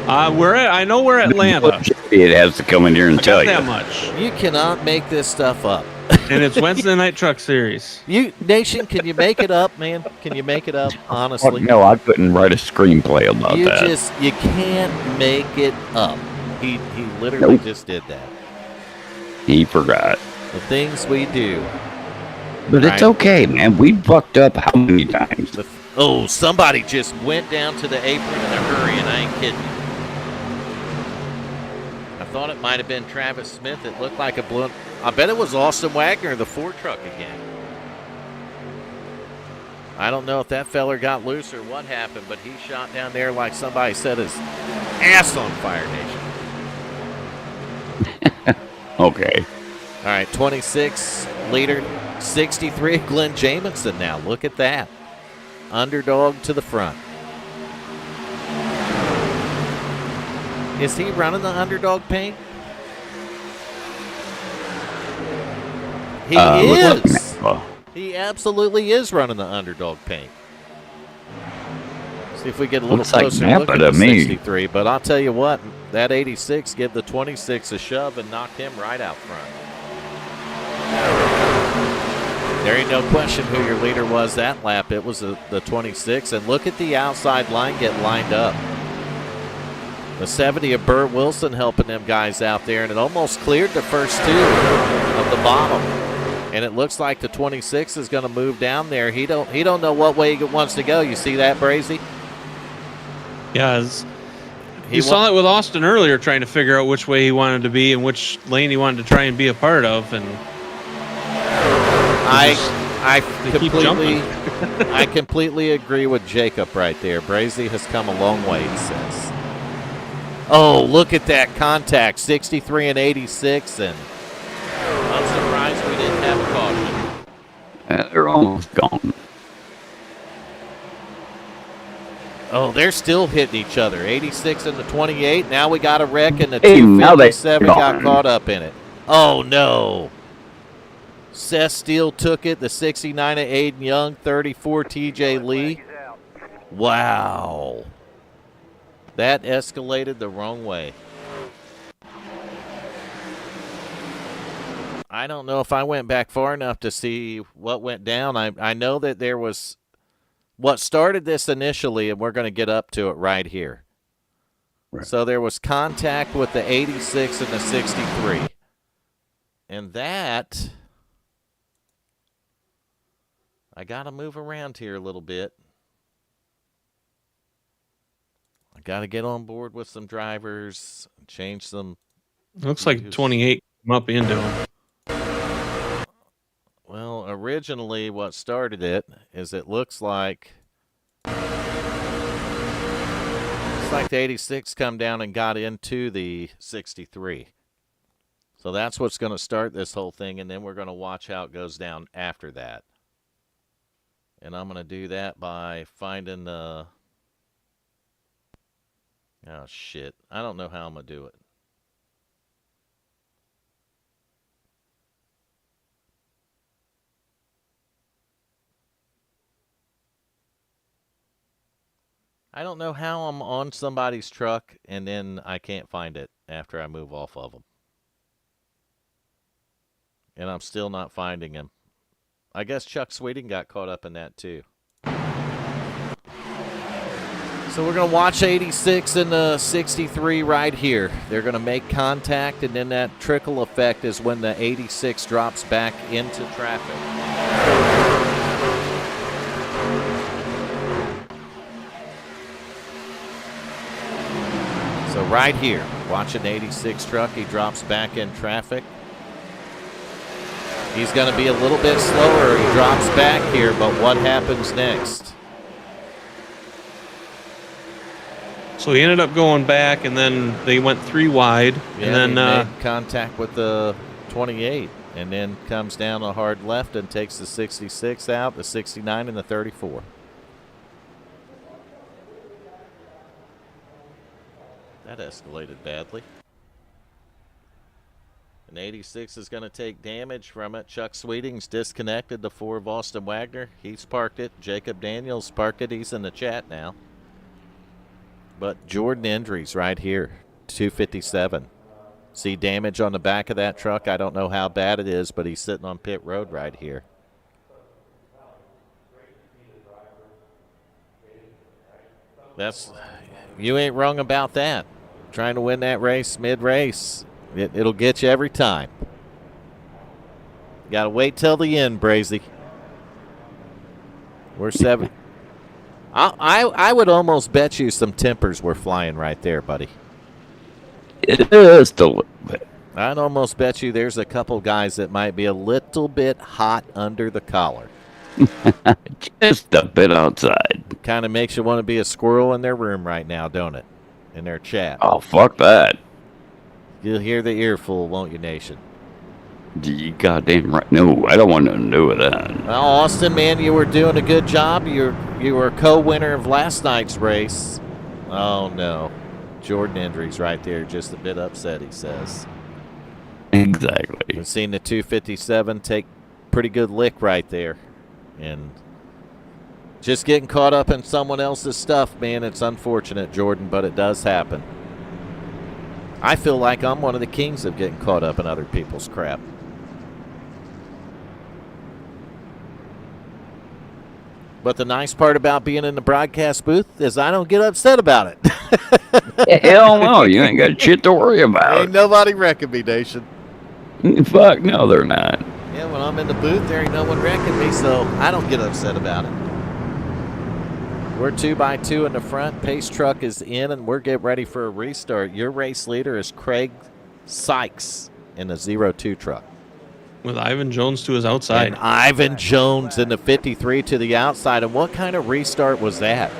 I know we're Atlanta.
It has to come in here and tell you
that much.
You cannot make this stuff up.
And it's Wednesday Night Truck Series.
Nation, can you make it up, man? Can you make it up, honestly?
No, I couldn't write a screenplay about that.
You can't make it up. He literally just did that.
He forgot.
The things we do.
But it's okay, man. We fucked up how many times?
Somebody just went down to the apron in a hurry, and I ain't kidding you. I thought it might have been Travis Smith. It looked like a blue. I bet it was Austin Wagner, the Ford truck again. I don't know if that feller got loose or what happened, but he shot down there like somebody set his ass on fire, Nation.
Okay.
All right, 26 leader, 63 Glenn Jamison now. Look at that. Underdog to the front. Is he running the underdog paint? He is. He absolutely is running the underdog paint. See if we get a little closer look at the 63. But I'll tell you what, that 86 give the 26 a shove and knocked him right out front. There ain't no question who your leader was that lap. It was the 26. And look at the outside line get lined up. The 70 of Burt Wilson helping them guys out there, and it almost cleared the first 2 of the bottom. And it looks like the 26 is going to move down there. He don't know what way he wants to go. You see that, Brazy?
Yeah, you saw it with Austin earlier, trying to figure out which way he wanted to be and which lane he wanted to try and be a part of, and
I completely agree with Jacob right there. Brazy has come a long way, he says. Oh, look at that contact, 63 and 86, and I'm surprised we didn't have a caution.
They're almost gone.
Oh, they're still hitting each other. 86 and the 28. Now we got a wreck, and the 257 got caught up in it. Oh, no. Seth Steele took it. The 69 of Aiden Young, 34 TJ Lee. Wow. That escalated the wrong way. I don't know if I went back far enough to see what went down. I know that there was what started this initially, and we're going to get up to it right here. Right. So there was contact with the 86 and the 63. And that, I got to move around here a little bit. I got to get on board with some drivers, change some.
Looks like 28 come up into him.
Well, originally what started it is it looks like the 86 come down and got into the 63. So that's what's going to start this whole thing, and then we're going to watch how it goes down after that. And I'm going to do that by finding the... Oh, shit. I don't know how I'm going to do it. I don't know how I'm on somebody's truck and then I can't find it after I move off of them. And I'm still not finding him. I guess Chuck Sweeting got caught up in that too. So we're going to watch 86 and the 63 right here. They're going to make contact, and then that trickle effect is when the 86 drops back into traffic. So right here, watching 86 truck, he drops back in traffic. He's going to be a little bit slower. He drops back here, but what happens next?
So he ended up going back, and then they went 3 wide,
Yeah,
and then
he made contact with the 28, and then comes down a hard left and takes the 66 out, the 69, and the 34. That escalated badly. And 86 is going to take damage from it. Chuck Sweeting's disconnected the 4 of Austin Wagner. He's parked it. Jacob Daniels parked it. He's in the chat now. But Jordan Indries right here, 257. See damage on the back of that truck. I don't know how bad it is, but he's sitting on pit road right here. You ain't wrong about that. Trying to win that race mid-race, it'll get you every time. Got to wait till the end, Brazy. We're 7. I would almost bet you some tempers were flying right there, buddy.
Just a little bit.
I'd almost bet you there's a couple guys that might be a little bit hot under the collar.
Just a bit outside.
Kind of makes you want to be a squirrel in their room right now, don't it? In their chat.
Oh, fuck that.
You'll hear the earful, won't you, Nation?
You goddamn right. No, I don't want nothing to do with that.
Well, Austin, man, you were doing a good job. You were a co-winner of last night's race. Oh, no. Jordan Indries right there, just a bit upset, he says.
Exactly.
We've seen the 257 take pretty good lick right there. And just getting caught up in someone else's stuff, man, it's unfortunate, Jordan, but it does happen. I feel like I'm one of the kings of getting caught up in other people's crap. But the nice part about being in the broadcast booth is I don't get upset about it.
Hell no, you ain't got shit to worry about.
Ain't nobody wrecking me, Nation.
Fuck no, they're not.
Yeah, when I'm in the booth, there ain't no one wrecking me, so I don't get upset about it. We're 2x2 in the front. Pace truck is in, and we're getting ready for a restart. Your race leader is Craig Sykes in the 02 truck.
with Ivan Jones to his outside.
And Ivan Jones in the 53 to the outside. And what kind of restart was that?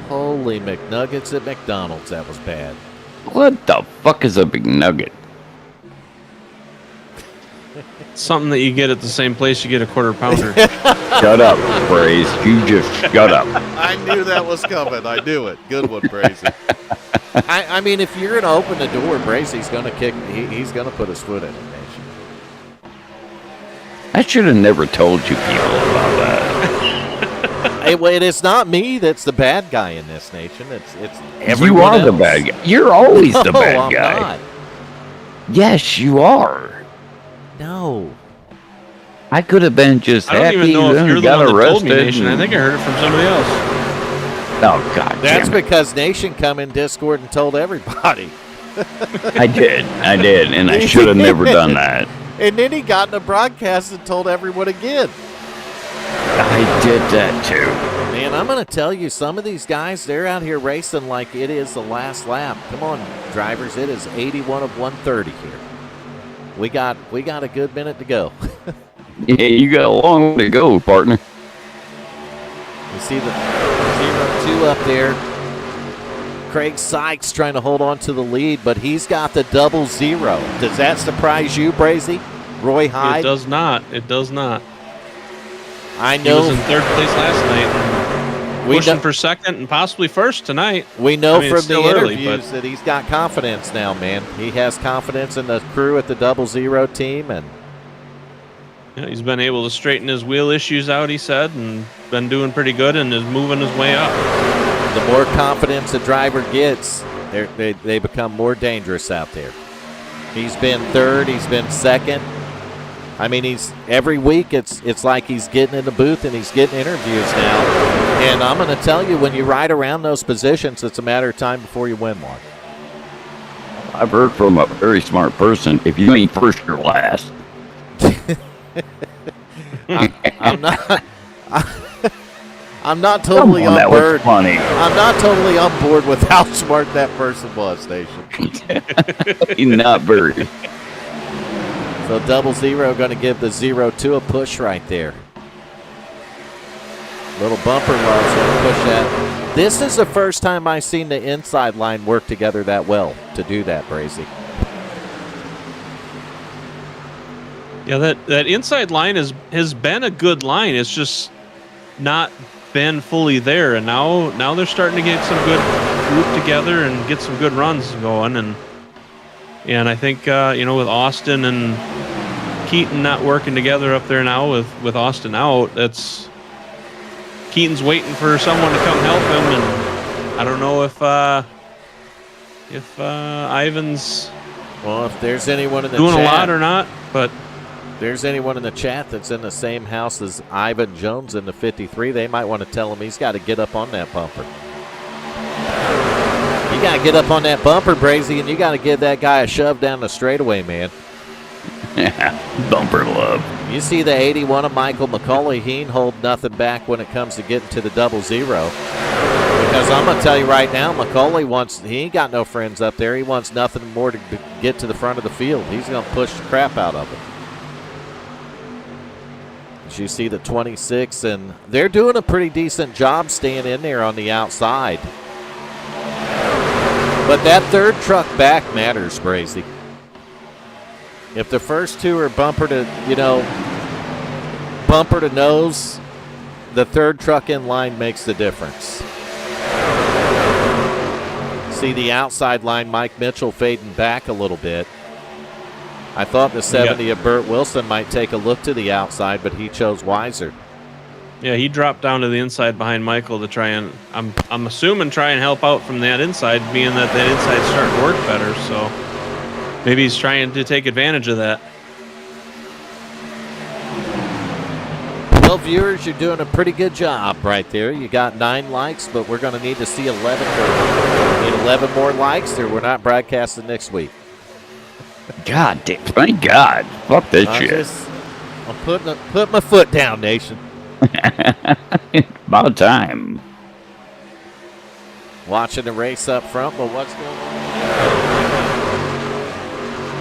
Holy McNuggets at McDonald's. That was bad.
What the fuck is a big nugget?
Something that you get at the same place you get a quarter pounder.
Shut up, Braze. You just shut up.
I knew that was coming. I knew it. Good one, Brazy. I mean, if you're going to open the door, Brazy's going to kick. He's going to put his foot in it, Nation.
I should have never told you people about that.
Hey, wait, it's not me that's the bad guy in this, Nation. It's everyone
You are
else.
the bad guy. You're always the bad
I'm
guy.
not.
Yes, you are.
No.
I could have been just
I don't
happy
even know if
and
you're the
got
one that
arrested.
told me, Nation. I
and-
think I heard it from somebody else.
Oh, God
That's
damn it.
because Nation come in Discord and told everybody.
I did, and I should have never done that.
And then he got in the broadcast and told everyone again.
I did that too.
Man, I'm going to tell you, some of these guys, they're out here racing like it is the last lap. Come on, drivers. It is 81 of 130 here. We got a good minute to go.
Yeah, you got a long way to go, partner.
You see the 0-2 up there. Craig Sykes trying to hold on to the lead, but he's got the 0-0. Does that surprise you, Brazy? Roy Hyde?
It does not. It does not.
I
He
know.
was in third place last night.
We
Pushing
know,
for second and possibly first tonight.
we know
I mean, it's
from the
still early,
interviews
but-
that he's got confidence now, man. He has confidence in the crew at the 0-0 team, and
Yeah, he's been able to straighten his wheel issues out, he said, and been doing pretty good and is moving his way up.
the more confidence the driver gets, they become more dangerous out there. He's been third. He's been second. I mean, he's every week. It's like he's getting in the booth and he's getting interviews now. And I'm going to tell you, when you ride around those positions, it's a matter of time before you win one.
I've heard from a very smart person, if you ain't first, you're last.
I'm not. I'm not totally on board.
Funny.
I'm not totally on board with how smart that person was, Nation.
Not very.
So 00 going to give the 0-2 a push right there. Little bumper love's going to push that. This is the first time I've seen the inside line work together that well to do that, Brazy.
Yeah, that inside line has been a good line. It's just not been fully there, and now they're starting to get some good group together and get some good runs going, and I think with Austin and Keaton not working together up there now with Austin out, that's Keaton's waiting for someone to come help him, and I don't know if Ivan's
if there's anyone in the
doing
chat,
a lot or not, but.
There's anyone in the chat that's in the same house as Ivan Jones in the 53, they might want to tell him he's got to get up on that bumper. You got to get up on that bumper, Brazy, and you got to give that guy a shove down the straightaway, man.
Yeah, bumper love.
You see the 81 of Michael McCauley, he ain't hold nothing back when it comes to getting to the 00. Because I'm going to tell you right now, McCauley he ain't got no friends up there. He wants nothing more to get to the front of the field. He's going to push the crap out of it. You see the 26, and they're doing a pretty decent job staying in there on the outside. But that third truck back matters, Brazy. If the first two are bumper to nose, the third truck in line makes the difference. See the outside line, Mike Mitchell fading back a little bit. I thought the 70 of Burt Wilson might take a look to the outside, but he chose wiser.
Yeah, he dropped down to the inside behind Michael to try and, I'm assuming, try and help out from that inside, being that inside's starting to work better. So maybe he's trying to take advantage of that.
Well, viewers, you're doing a pretty good job right there. You got 9 likes, but we're going to need to see 11 more. We need 11 more likes, or we're not broadcasting next week.
God damn! Thank God! Fuck this shit.
I'm putting my foot down, Nation.
About time.
Watching the race up front, but what's going on?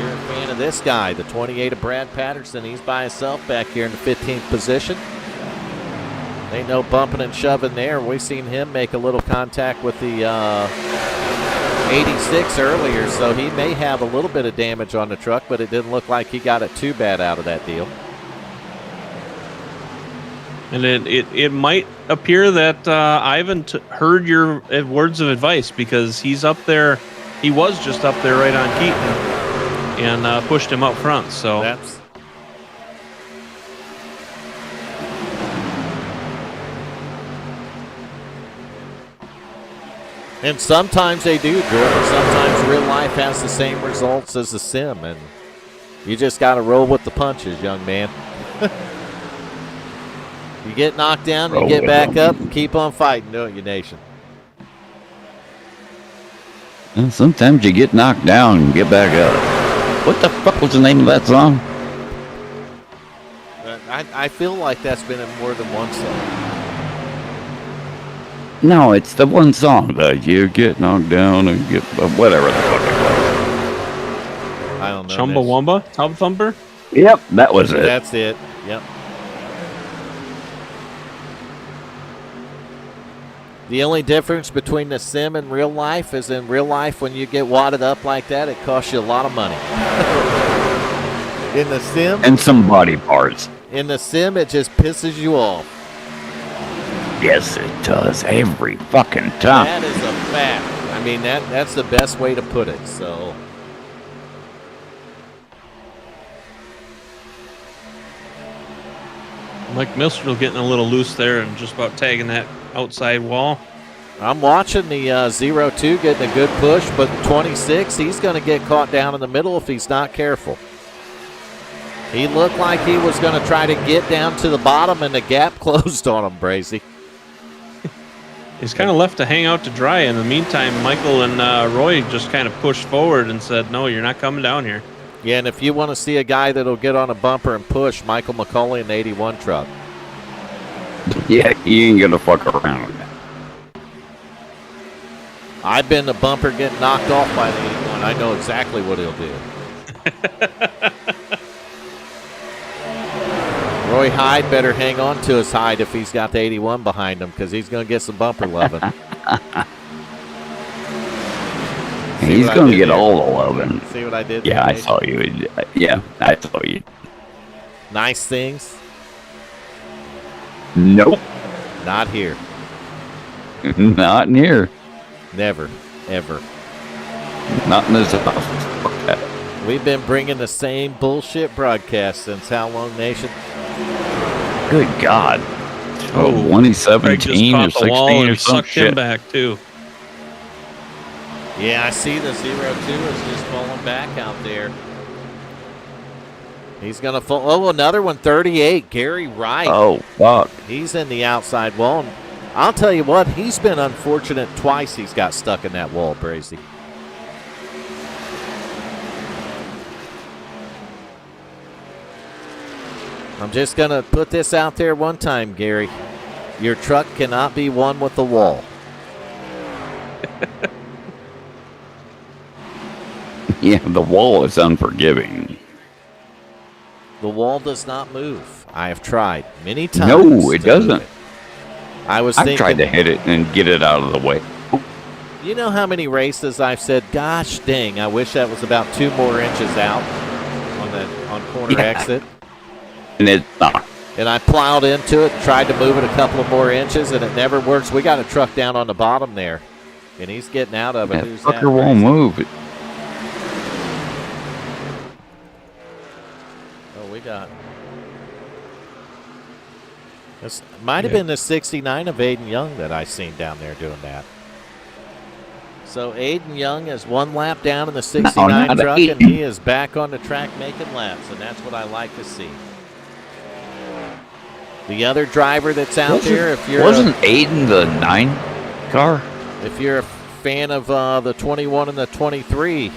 You're a fan of this guy, the 28 of Brad Patterson. He's by himself back here in the 15th position. Ain't no bumping and shoving there. We've seen him make a little contact with the 86 earlier, so he may have a little bit of damage on the truck, but it didn't look like he got it too bad out of that deal.
And it might appear that Ivan heard your words of advice, because he's up there. He was just up there right on Keaton and pushed him up front. So
that's. And sometimes they do, Jordan. Sometimes real life has the same results as the sim, and you just got to roll with the punches, young man. You get knocked down, you get back up, and keep on fighting, don't you, Nation?
And sometimes you get knocked down and get back up. What the fuck was the name of that song?
I feel like that's been in more than one song.
No, it's the one song that you get knocked down and get whatever the fuck it was.
I don't know.
Chumbawamba? Tub Thumper?
Yep, that was it.
That's it. Yep. The only difference between the sim and real life is in real life, when you get wadded up like that, it costs you a lot of money. In the sim?
And some body parts.
In the sim, it just pisses you off.
Yes, it does. Every fucking time.
That is a fact. I mean, that's the best way to put it. So,
Mike Mistral getting a little loose there and just about tagging that outside wall.
I'm watching the 0-2 getting a good push, but 26, he's going to get caught down in the middle if he's not careful. He looked like he was going to try to get down to the bottom, and the gap closed on him, Brazy.
He's kind of left to hang out to dry. In the meantime, Michael and Roy just kind of pushed forward and said, no, you're not coming down here.
Yeah, and if you want to see a guy that'll get on a bumper and push, Michael McCauley in the 81 truck.
Yeah, he ain't gonna fuck around.
I've been the bumper getting knocked off by the 81. I know exactly what he'll do. Roy Hyde better hang on to his hide if he's got the 81 behind him, because he's going to get some bumper loving.
He's going to get all the loving.
See what I did?
Yeah, I saw you. Yeah, I saw you.
Nice things?
Nope.
Not here.
Not in here.
Never. Ever.
Not in this house.
We've been bringing the same bullshit broadcast since how long, Nation?
Good God.
Oh,
2017 or 16
and
or some
sucked him
shit.
back, too.
Yeah, I see the 0-2 is just falling back out there. He's going to fall. Oh, another one, 38, Gary Wright.
Oh, fuck.
He's in the outside wall. And I'll tell you what, he's been unfortunate twice he's got stuck in that wall, Brazy. I'm just going to put this out there one time, Gary. Your truck cannot be one with the wall.
Yeah, the wall is unforgiving.
The wall does not move. I have tried many times.
No, it
to
doesn't.
move it. I've
tried to hit it and get it out of the way.
You know how many races I've said, gosh dang, I wish that was about 2 more inches out on corner exit.
And it's not.
And I plowed into it and tried to move it a couple of more inches, and it never works. We got a truck down on the bottom there, and he's getting out of it.
That
Who's that?
fucker won't move.
Oh, we got. This might have been the 69 of Aiden Young that I seen down there doing that. So Aiden Young is 1 lap down in the 69 truck, and he is back on the track making laps, and that's what I like to see. The other driver that's out there, if you're
wasn't Aiden the 9 car?
If you're a fan of the 21 and the 23,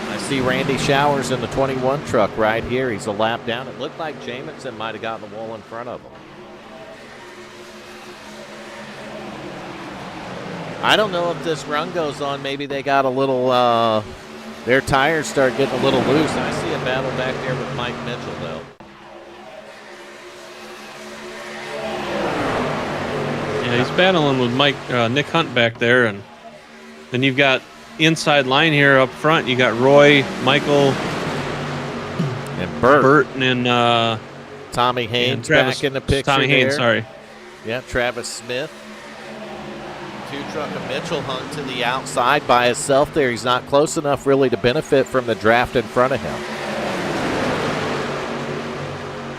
I see Randy Showers in the 21 truck right here. He's a lap down. It looked like Jamison might have gotten the wall in front of him. I don't know if this run goes on. Maybe they got a little, their tires start getting a little loose. I see a battle back there with Mike Mitchell, though.
Yeah, he's battling with Nick Hunt back there, and then you've got inside line here up front. You got Roy, Michael,
and Bert
and
Tommy Haynes
and Travis,
back in the picture.
Tommy Haynes,
there.
sorry.
Yeah, Travis Smith. 2 truck of Mitchell hung to the outside by himself there. He's not close enough really to benefit from the draft in front of him.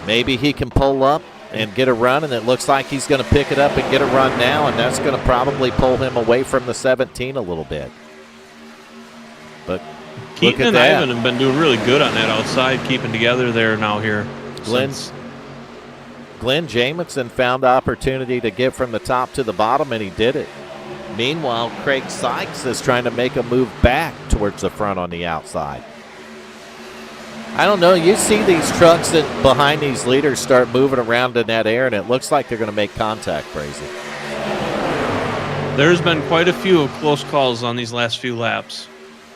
Maybe he can pull up and get a run, and it looks like he's going to pick it up and get a run now, and that's going to probably pull him away from the 17 a little bit. But
Keaton and Ivan have been doing really good on that outside, keeping together there now here.
Glenn Jamison found the opportunity to get from the top to the bottom, and he did it. Meanwhile, Craig Sykes is trying to make a move back towards the front on the outside. I don't know. You see these trucks that behind these leaders start moving around in that air, and it looks like they're going to make contact, Crazy.
There's been quite a few close calls on these last few laps.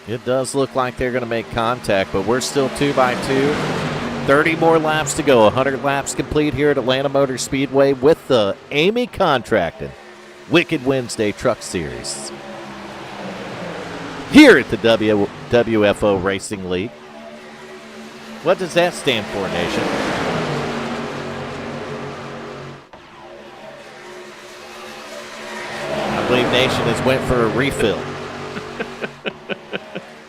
It does look like they're going to make contact, but we're still 2 by 2. 30 more laps to go. 100 laps complete here at Atlanta Motor Speedway with the Eighmey Contracting Wicked Wednesday Truck Series here at the WFO Racing League. What does that stand for, Nation? I believe Nation has went for a refill.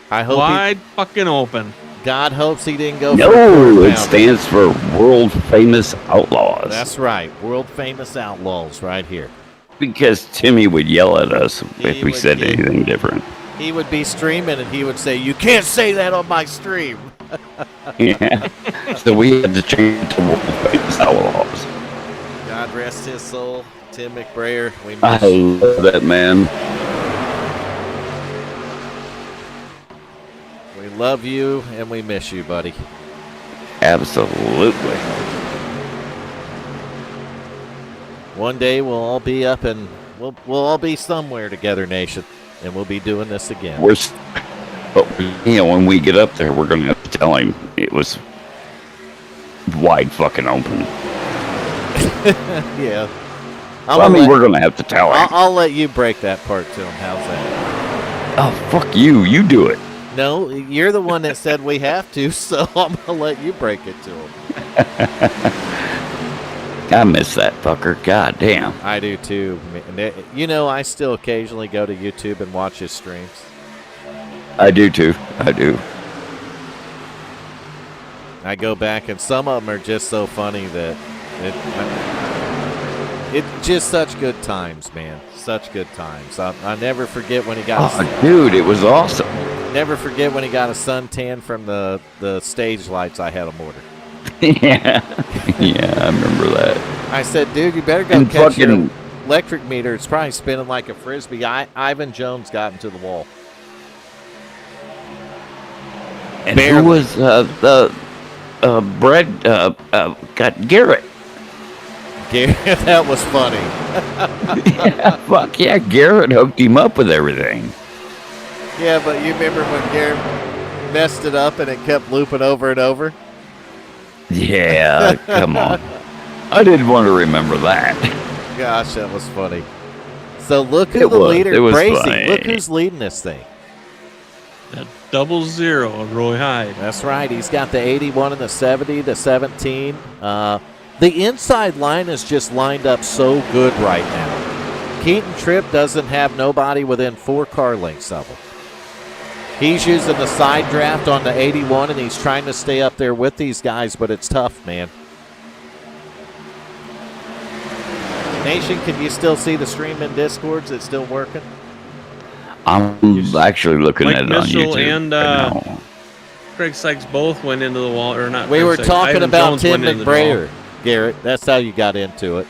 I hope
wide fucking open.
God hopes he didn't go
No,
for
it stands for World Famous Outlaws.
That's right. World Famous Outlaws right here.
Because Timmy would yell at us if we said anything different.
He would be streaming and he would say, "You can't say that on my stream."
Yeah. So we had to change the Wolf Outlaws.
God rest his soul, Tim McBrayer. We
I
miss you.
love that man.
We love you and we miss you, buddy.
Absolutely.
One day we'll all be up and we'll all be somewhere together, nation, and we'll be doing this again.
But when we get up there, we're going to have to tell him it was wide fucking open.
Yeah.
We're going to have to tell him.
I'll let you break that part to him. How's that?
Oh, fuck you. You do it.
No, you're the one that said we have to, so I'm going to let you break it to him.
I miss that fucker. God damn.
I do too. You know, I still occasionally go to YouTube and watch his streams.
I do too. I do.
I go back, and some of them are just so funny that it's just such good times, man. Such good times. I never forget when he got.
Oh, dude, it was awesome.
Never forget when he got a suntan from the stage lights I had him order.
Yeah, I remember that.
I said, dude, you better go
And
catch your
fucking-
electric meter. It's probably spinning like a frisbee. Ivan Jones got into the wall.
And
Barely.
who was Brett? Got Garrett.
That was funny.
Yeah, fuck yeah, Garrett hooked him up with everything.
Yeah, but you remember when Garrett messed it up and it kept looping over and over?
Yeah, come on. I didn't want to remember that.
Gosh, that was funny. So look who
It
the
was.
leader,
It was
Bracy.
funny.
Look who's leading this thing.
That 00 of Roy Hyde.
That's right. He's got the 81 and the 70, the 17. The inside line is just lined up so good right now. Keaton Tripp doesn't have nobody within 4 car lengths of him. He's using the side draft on the 81, and he's trying to stay up there with these guys, but it's tough, man. Nation, can you still see the stream in Discord? Is it still working?
I'm actually looking
Mike
at it on
Mitchell
YouTube.
and,
right now.
Craig Sykes both went into the wall, or not?
We
Craig
were
Sykes,
talking
Ivan
about
Jones
Tim
went into the
McBrayer,
wall.
Garrett. That's how you got into it.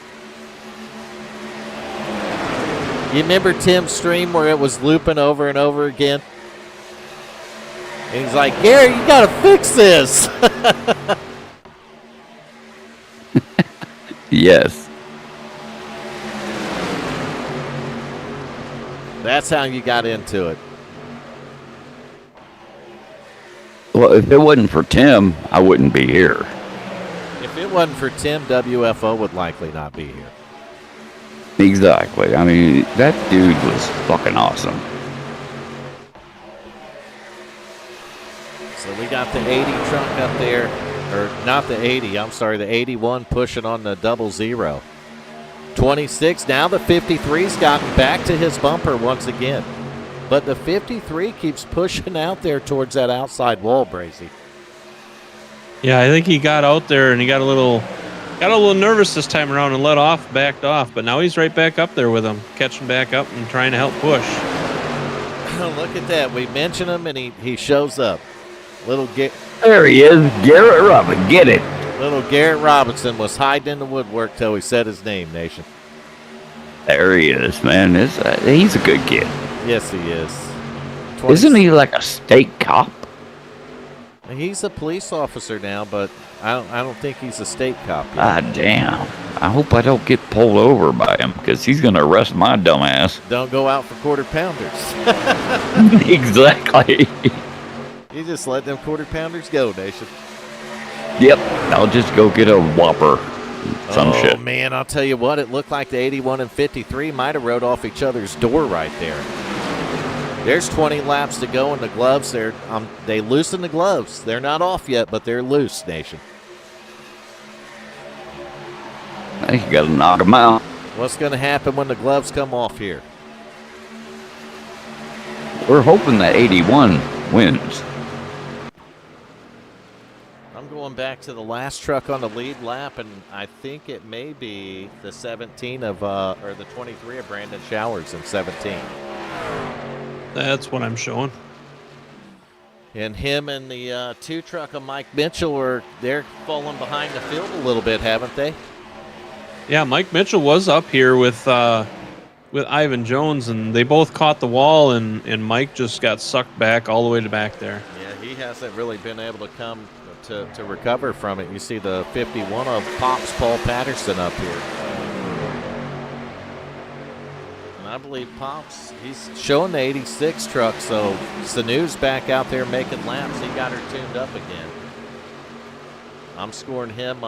You remember Tim's stream where it was looping over and over again? And he's like, Gary, you got to fix this.
Yes.
That's how you got into it.
Well, if it wasn't for Tim, I wouldn't be here.
If it wasn't for Tim, WFO would likely not be here.
Exactly. I mean, that dude was fucking awesome.
So we got the 80 truck up there, or not the 80, I'm sorry, the 81 pushing on the 00. 26, now the 53's gotten back to his bumper once again. But the 53 keeps pushing out there towards that outside wall, Bracy.
Yeah, I think he got out there and he got a little nervous this time around and backed off. But now he's right back up there with him, catching back up and trying to help push.
Look at that. We mention him, and he shows up. Little
There he is, Garrett Robin. Get it.
Little Garrett Robinson was hiding in the woodwork till he said his name, Nation.
There he is, man. He's a good kid.
Yes, he is.
Isn't he like a state cop?
He's a police officer now, but I don't think he's a state cop yet.
Ah, damn. I hope I don't get pulled over by him because he's going to arrest my dumb ass.
Don't go out for quarter pounders.
Exactly.
You just let them quarter pounders go, Nation.
Yep. I'll just go get a Whopper. Some shit.
Oh, man, I'll tell you what. It looked like the 81 and 53 might have rode off each other's door right there. There's 20 laps to go in the gloves. They loosen the gloves. They're not off yet, but they're loose, Nation.
You got to knock him out.
What's going to happen when the gloves come off here?
We're hoping that 81 wins.
I'm going back to the last truck on the lead lap, and I think it may be the 17 of, or the 23 of Brandon Showers in 17.
That's what I'm showing.
And him and the 2 truck of Mike Mitchell they're falling behind the field a little bit, haven't they?
Yeah, Mike Mitchell was up here with Ivan Jones, and they both caught the wall, and Mike just got sucked back all the way to back there.
Yeah, he hasn't really been able to come to recover from it. You see the 51 of Pops Paul Patterson up here. And I believe Pops, he's showing the 86 truck, so Sanu's back out there making laps. He got her tuned up again. I'm scoring him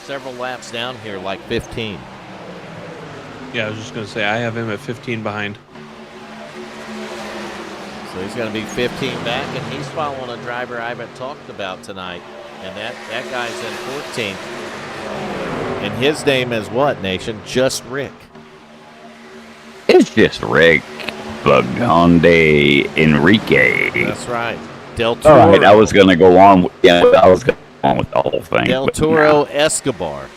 several laps down here, like 15.
Yeah, I was just going to say, I have him at 15 behind.
So he's going to be 15 back, and he's following a driver I haven't talked about tonight. And that guy's in 14th. And his name is what, Nation? Just Rick.
It's just Rick Bagande Enrique.
That's right. Del Toro.
All right, I was going to go on. I was going to go on with the whole thing.
Del Toro Escobar.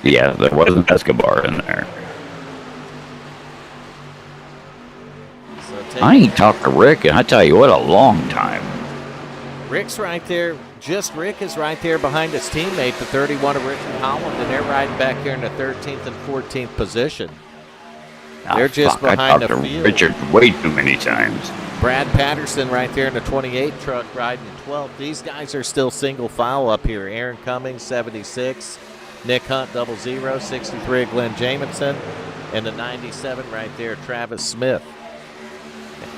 Yeah, there wasn't Escobar in there.
So
I ain't talked to Rick, and I tell you what, a long time.
Rick's right there. Just Rick is right there behind his teammate, the 31 of Richard Holland, and they're riding back here in the 13th and 14th position. They're just behind the
I talked to
field.
Richard way too many times.
Brad Patterson right there in the 28 truck riding 12th. These guys are still single file up here. Aaron Cummings, 76. Nick Hunt, 00. 63, Glenn Jamison. And the 97 right there, Travis Smith.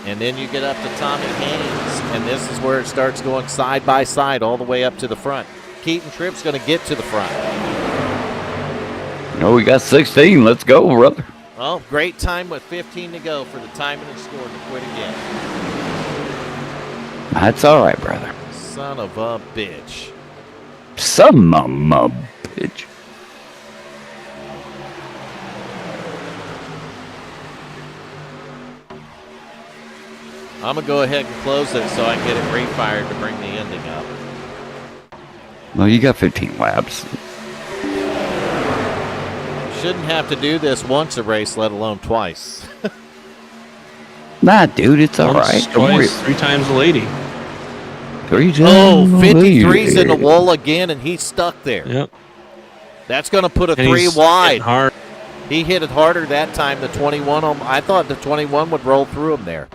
And then you get up to Tommy Haynes, and this is where it starts going side by side all the way up to the front. Keaton Tripp's going to get to the front.
No, we got 16. Let's go, brother.
Well, great time with 15 to go for the timing and score to quit again.
That's all right, brother.
Son of a bitch.
Some bitch.
I'm going to go ahead and close it so I can get it refired to bring the ending up.
Well, you got 15 laps.
Shouldn't have to do this once a race, let alone twice.
Nah, dude, it's all
Once,
right. Don't worry.
twice, 3 times a lady.
3 times.
Oh, 53's in the wall again, and he's stuck there.
Yep.
That's going to put a
And
3
he's
wide.
hitting hard.
He hit it harder that time, the 21. I thought the 21 would roll through him there.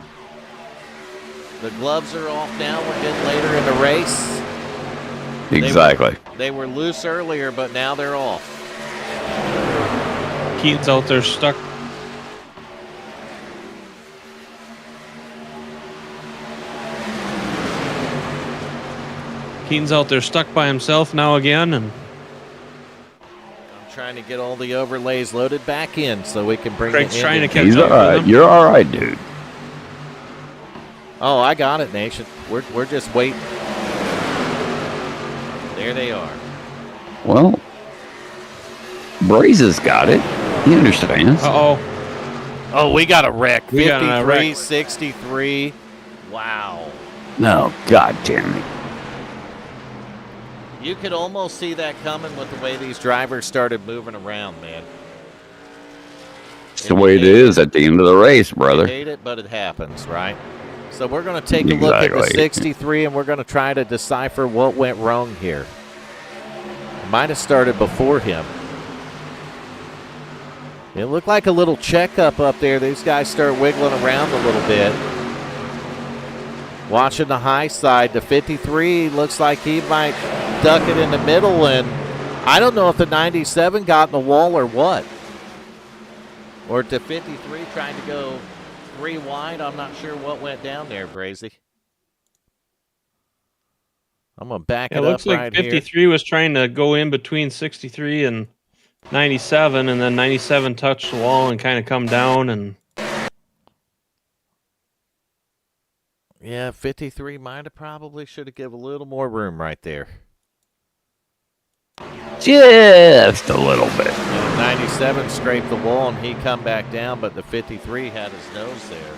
The gloves are off now. We're getting later in the race.
Exactly.
They were loose earlier, but now they're off.
Keaton's out there stuck. Keaton's out there stuck by himself now again, and
I'm trying to get all the overlays loaded back in so we can bring
Craig's
it in.
trying to catch
He's
up
all
with
right.
him.
You're all right, dude.
Oh, I got it, Nation. We're just waiting. There they are.
Well, Braze has got it. He understands.
Uh-oh.
Oh, we got a wreck.
We got a
53,
wreck.
63. Wow.
No, God damn it.
You could almost see that coming with the way these drivers started moving around, man.
It's the way it is at the end of the race,
You
brother.
hate it, but it happens, right? So we're going to take a look at the
Exactly.
63, and we're going to try to decipher what went wrong here. It might have started before him. It looked like a little checkup up there. These guys start wiggling around a little bit. Watching the high side, the 53 looks like he might duck it in the middle, and I don't know if the 97 got in the wall or what. Or to 53 trying to go 3 wide. I'm not sure what went down there, Brazy. I'm going to back
It
it
looks
up
like
right
53
here.
was trying to go in between 63 and 97, and then 97 touched the wall and kind of come down, and
Yeah, 53 might have probably should have given a little more room right there.
Just a little bit.
And 97 scraped the wall and he come back down, but the 53 had his nose there.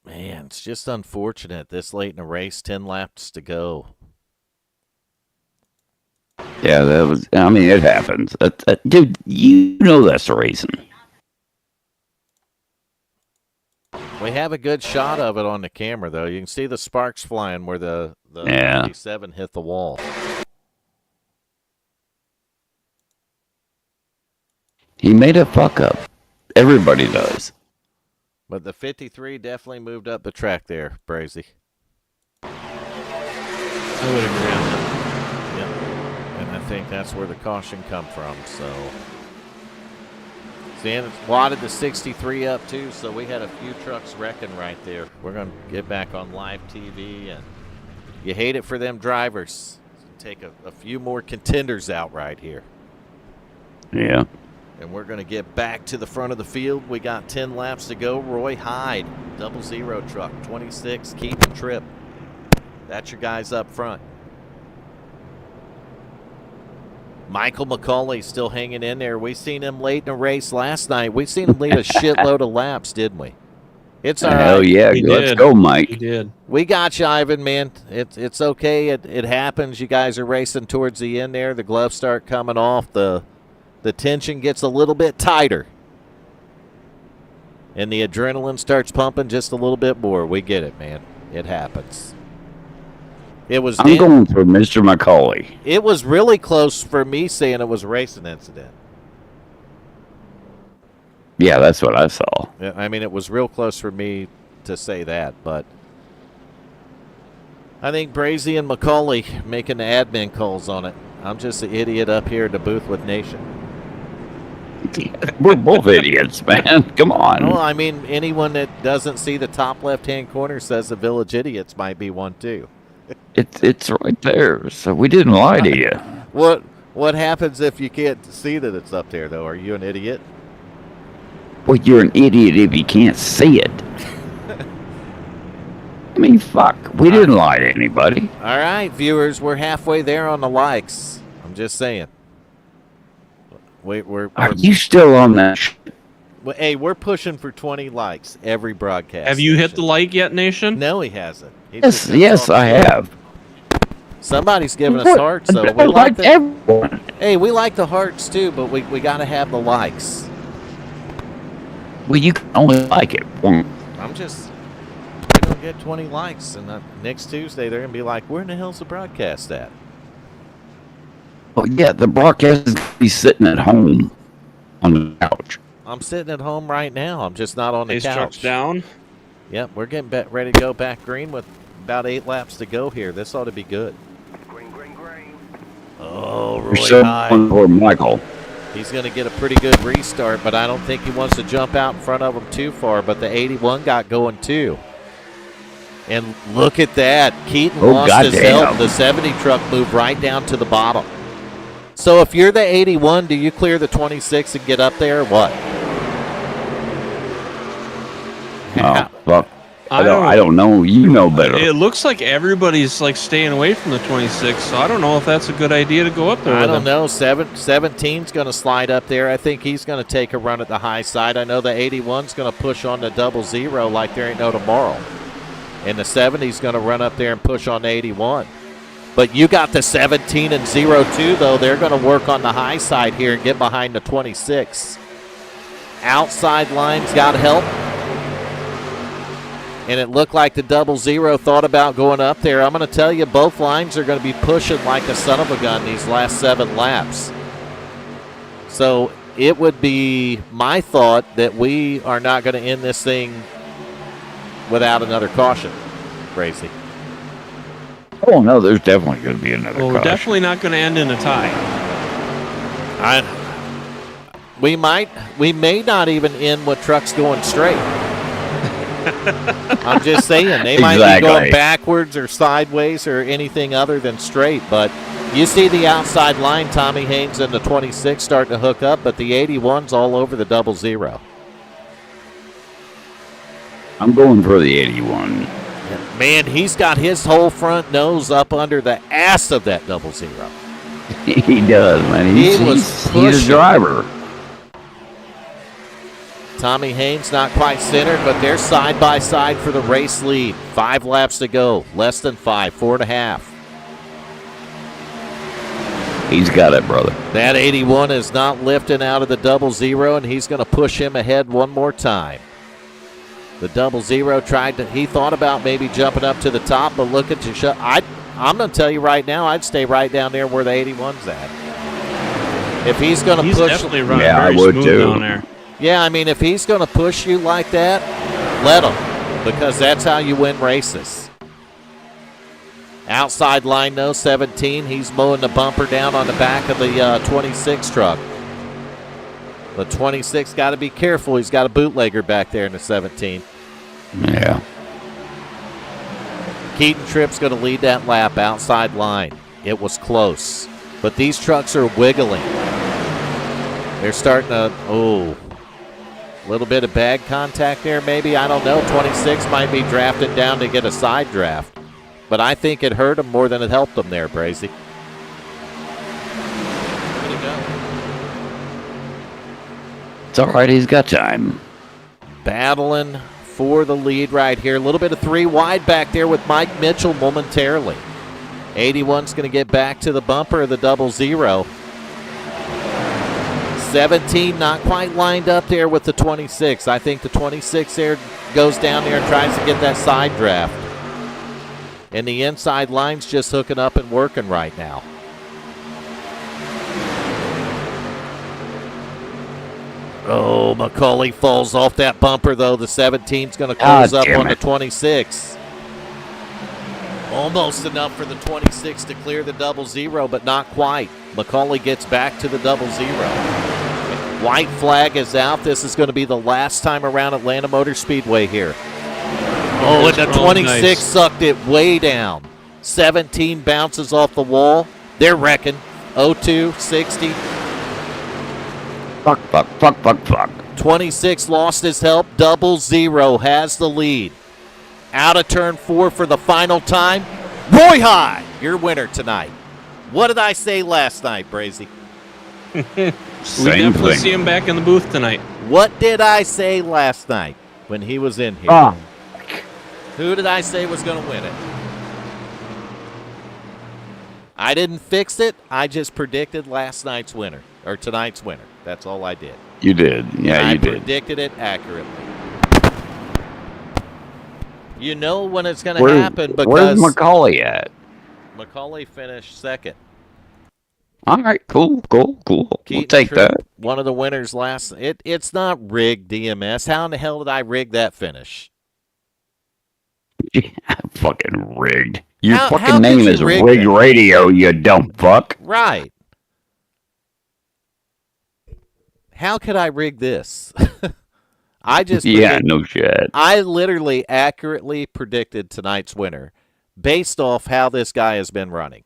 Man, it's just unfortunate this late in the race, 10 laps to go.
Yeah, that was. I mean, it happens. Dude, you know that's the reason.
We have a good shot of it on the camera, though. You can see the sparks flying where the
Yeah.
97 hit the wall.
He made a fuck up. Everybody does.
But the 53 definitely moved up the track there, Brazy.
I would agree on that.
Yep. And I think that's where the caution come from. So, Dan wadded the 63 up too, so we had a few trucks wrecking right there. We're going to get back on live TV, and you hate it for them drivers. Take a few more contenders out right here.
Yeah.
And we're going to get back to the front of the field. We got 10 laps to go. Roy Hyde, 00 truck, 26, keeping trip. That's your guys up front. Michael McCauley still hanging in there. We seen him late in a race last night. We seen him lead a shitload of laps, didn't we? It's all right.
Hell yeah.
He
Let's
did.
go, Mike.
He did.
We got you, Ivan, man. It's okay. It happens. You guys are racing towards the end there. The gloves start coming off. The tension gets a little bit tighter. And the adrenaline starts pumping just a little bit more. We get it, man. It happens. It was
I'm going for Mr. McCauley.
It was really close for me saying it was a racing incident.
Yeah, that's what I saw.
I mean, it was real close for me to say that, but I think Brazy and McCauley making the admin calls on it. I'm just an idiot up here in the booth with Nation.
We're both idiots, man. Come on.
Well, I mean, anyone that doesn't see the top left-hand corner says the Village Idiots might be one too.
It's right there. So we didn't lie to you.
What happens if you can't see that it's up there, though? Are you an idiot?
Well, you're an idiot if you can't see it. I mean, fuck. We didn't lie to anybody.
All right, viewers, we're halfway there on the likes. I'm just saying.
Are you still on that?
Hey, we're pushing for 20 likes every broadcast.
Have you hit
session.
the like yet, Nation?
No, he hasn't.
Yes, I have.
Somebody's giving us hearts, so we like
everyone.
Hey, we like the hearts too, but we got to have the likes.
Well, you can only like it once.
I'm just, we don't get 20 likes, and next Tuesday they're gonna be like, "Where in the hell's the broadcast at?"
Well, yeah, the broadcast is going to be sitting at home on the couch.
I'm sitting at home right now. I'm just not on the
Ace
couch.
truck's down.
Yep, we're getting ready to go back green with about 8 laps to go here. This ought to be good.
Green.
Oh,
We're
Roy
so
Hyde.
for Michael.
He's going to get a pretty good restart, but I don't think he wants to jump out in front of him too far. But the 81 got going too. And look at that. Keaton lost his help. The 70 truck moved right down to the bottom. So if you're the 81, do you clear the 26 and get up there or what?
Oh, fuck. I don't know. You know better.
It looks like everybody's like staying away from the 26, so I don't know if that's a good idea to go up there.
I don't know. 17's going to slide up there. I think he's going to take a run at the high side. I know the 81's going to push on the 00 like there ain't no tomorrow. And the 70's going to run up there and push on the 81. But you got the 17 and 02, though. They're going to work on the high side here and get behind the 26. Outside line's got help. And it looked like the 00 thought about going up there. I'm going to tell you, both lines are going to be pushing like a son of a gun these last 7 laps. So it would be my thought that we are not going to end this thing without another caution, Brazy.
Oh, no, there's definitely going to be another
Well,
caution.
we're definitely not going to end in a tie.
We may not even end with trucks going straight. I'm just saying, they might be going backwards or sideways or anything other than straight. But you see the outside line, Tommy Haynes and the 26 starting to hook up, but the 81's all over the 00.
I'm going for the 81.
Man, he's got his whole front nose up under the ass of that 00.
He does, man. He's a driver.
Tommy Haynes not quite centered, but they're side by side for the race lead. 5 laps to go. Less than 5, 4.5.
He's got it, brother.
That 81 is not lifting out of the 00, and he's going to push him ahead one more time. The 00 he thought about maybe jumping up to the top, but looking to shut. I'm going to tell you right now, I'd stay right down there where the 81's at. If he's going to push.
He's definitely running
Yeah,
very
I would
smooth
too.
down there.
Yeah, I mean, if he's going to push you like that, let him, because that's how you win races. Outside line, though, 17. He's mowing the bumper down on the back of the 26 truck. The 26 got to be careful. He's got a bootlegger back there in the 17.
Yeah.
Keaton Tripp's going to lead that lap outside line. It was close. But these trucks are wiggling. They're starting to, a little bit of bag contact there maybe. I don't know. 26 might be drafted down to get a side draft. But I think it hurt him more than it helped him there, Brazy. Way to go.
It's all right. He's got time.
Battling for the lead right here. A little bit of 3 wide back there with Mike Mitchell momentarily. 81's going to get back to the bumper of the 00. 17 not quite lined up there with the 26. I think the 26 there goes down there and tries to get that side draft. And the inside line's just hooking up and working right now. Oh, McCauley falls off that bumper, though. The 17's going to close up on the 26. Almost enough for the 26 to clear the 00, but not quite. McCauley gets back to the 00. White flag is out. This is going to be the last time around Atlanta Motor Speedway here. Oh, and the 26 sucked it way down. 17 bounces off the wall. They're wrecking. 02, 60.
Fuck.
26 lost his help. 00 has the lead. Out of turn 4 for the final time. Roy High, your winner tonight. What did I say last night, Brazy?
We definitely see him back in the booth tonight.
What did I say last night when he was in here? Who did I say was going to win it? I didn't fix it. I just predicted last night's winner, or tonight's winner. That's all I did.
You did. Yeah, you did.
I predicted it accurately. You know when it's going to happen because
where's McCauley at?
McCauley finished second.
All right, cool. We'll take
Tripp,
that.
One of the winners last. It's not rigged, DMS. How in the hell did I rig that finish?
Yeah, fucking rigged. Your
How
fucking name
could you
is
rig
Rig
that?
Radio, you dumb fuck.
Right. How could I rig this?
No shit.
I literally accurately predicted tonight's winner based off how this guy has been running.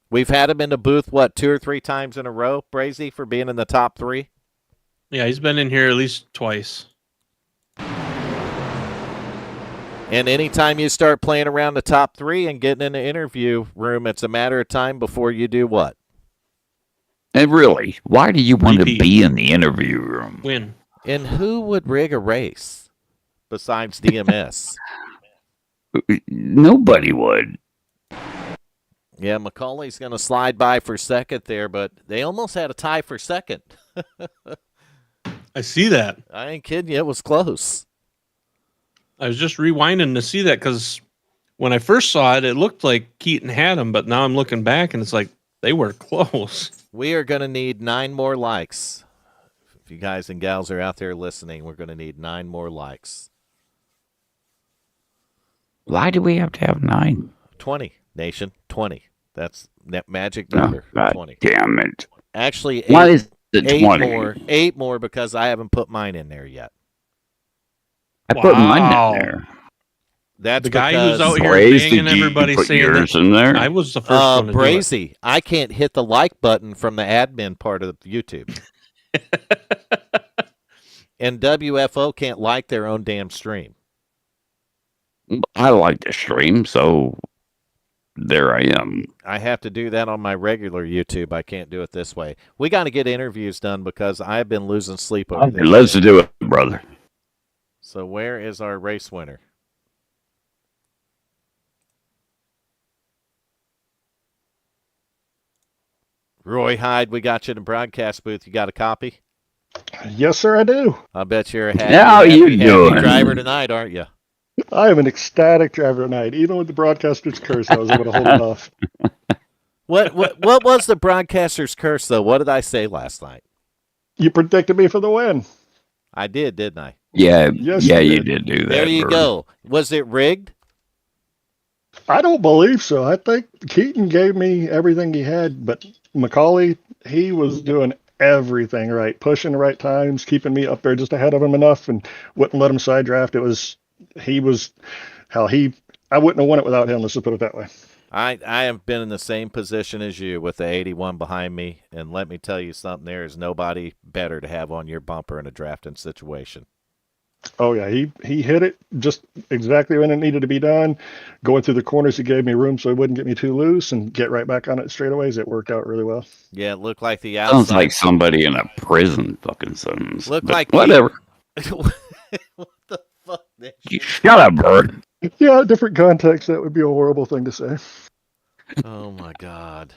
We've had him in the booth, 2 or 3 times in a row, Brazy, for being in the top 3?
Yeah, he's been in here at least twice.
And anytime you start playing around the top 3 and getting in the interview room, it's a matter of time before you do what?
And really, why do you want to
Repeat.
be in the interview room?
Win.
And who would rig a race besides DMS?
Nobody would.
Yeah, McCauley's going to slide by for second there, but they almost had a tie for second.
I see that.
I ain't kidding you. It was close.
I was just rewinding to see that because when I first saw it, it looked like Keaton had him, but now I'm looking back and it's like they were close.
We are going to need 9 more likes. If you guys and gals are out there listening, we're going to need 9 more likes.
Why do we have to have 9?
20, nation. 20. That's that magic number.
God
20.
Damn it.
Actually, 8,
Why is it
8
20?
more. 8 more because I haven't put mine in there yet.
I put mine
Wow.
in there.
That's
The guy
because
who's out here
Brazy,
banging
did you
everybody
put
saying
yours
that
in there?
I was the first one to do it.
Brazy, I can't hit the like button from the admin part of YouTube. And WFO can't like their own damn stream.
I like the stream, so there I am.
I have to do that on my regular YouTube. I can't do it this way. We got to get interviews done because I've been losing sleep over this.
Let's do it, brother.
So where is our race winner? Roy Hyde, we got you in the broadcast booth. You got a copy?
Yes, sir, I do.
I bet you're a
How you
happy
doing?
driver tonight, aren't you?
I am an ecstatic driver tonight. Even with the broadcaster's curse, I was able to hold it off.
What was the broadcaster's curse though? What did I say last night?
You predicted me for the win.
I didn't I?
Yeah,
Yes,
yeah,
you
you
did.
did do that.
There you
Vern.
go. Was it rigged?
I don't believe so. I think Keaton gave me everything he had, but Macaulay, he was doing everything right, pushing the right times, keeping me up there just ahead of him enough, and wouldn't let him side draft. He was, hell, I wouldn't have won it without him. Let's just put it that way.
I have been in the same position as you with the 81 behind me, and let me tell you something. There is nobody better to have on your bumper in a drafting situation.
Oh yeah, he hit it just exactly when it needed to be done. Going through the corners, he gave me room so he wouldn't get me too loose and get right back on it straightaways. It worked out really well.
Yeah, it looked like the
Sounds
outside.
like somebody in a prison fucking sentence.
Looked
But
like
whatever.
What the fuck?
You shut up, Bert.
Yeah, different context, that would be a horrible thing to say.
Oh my God.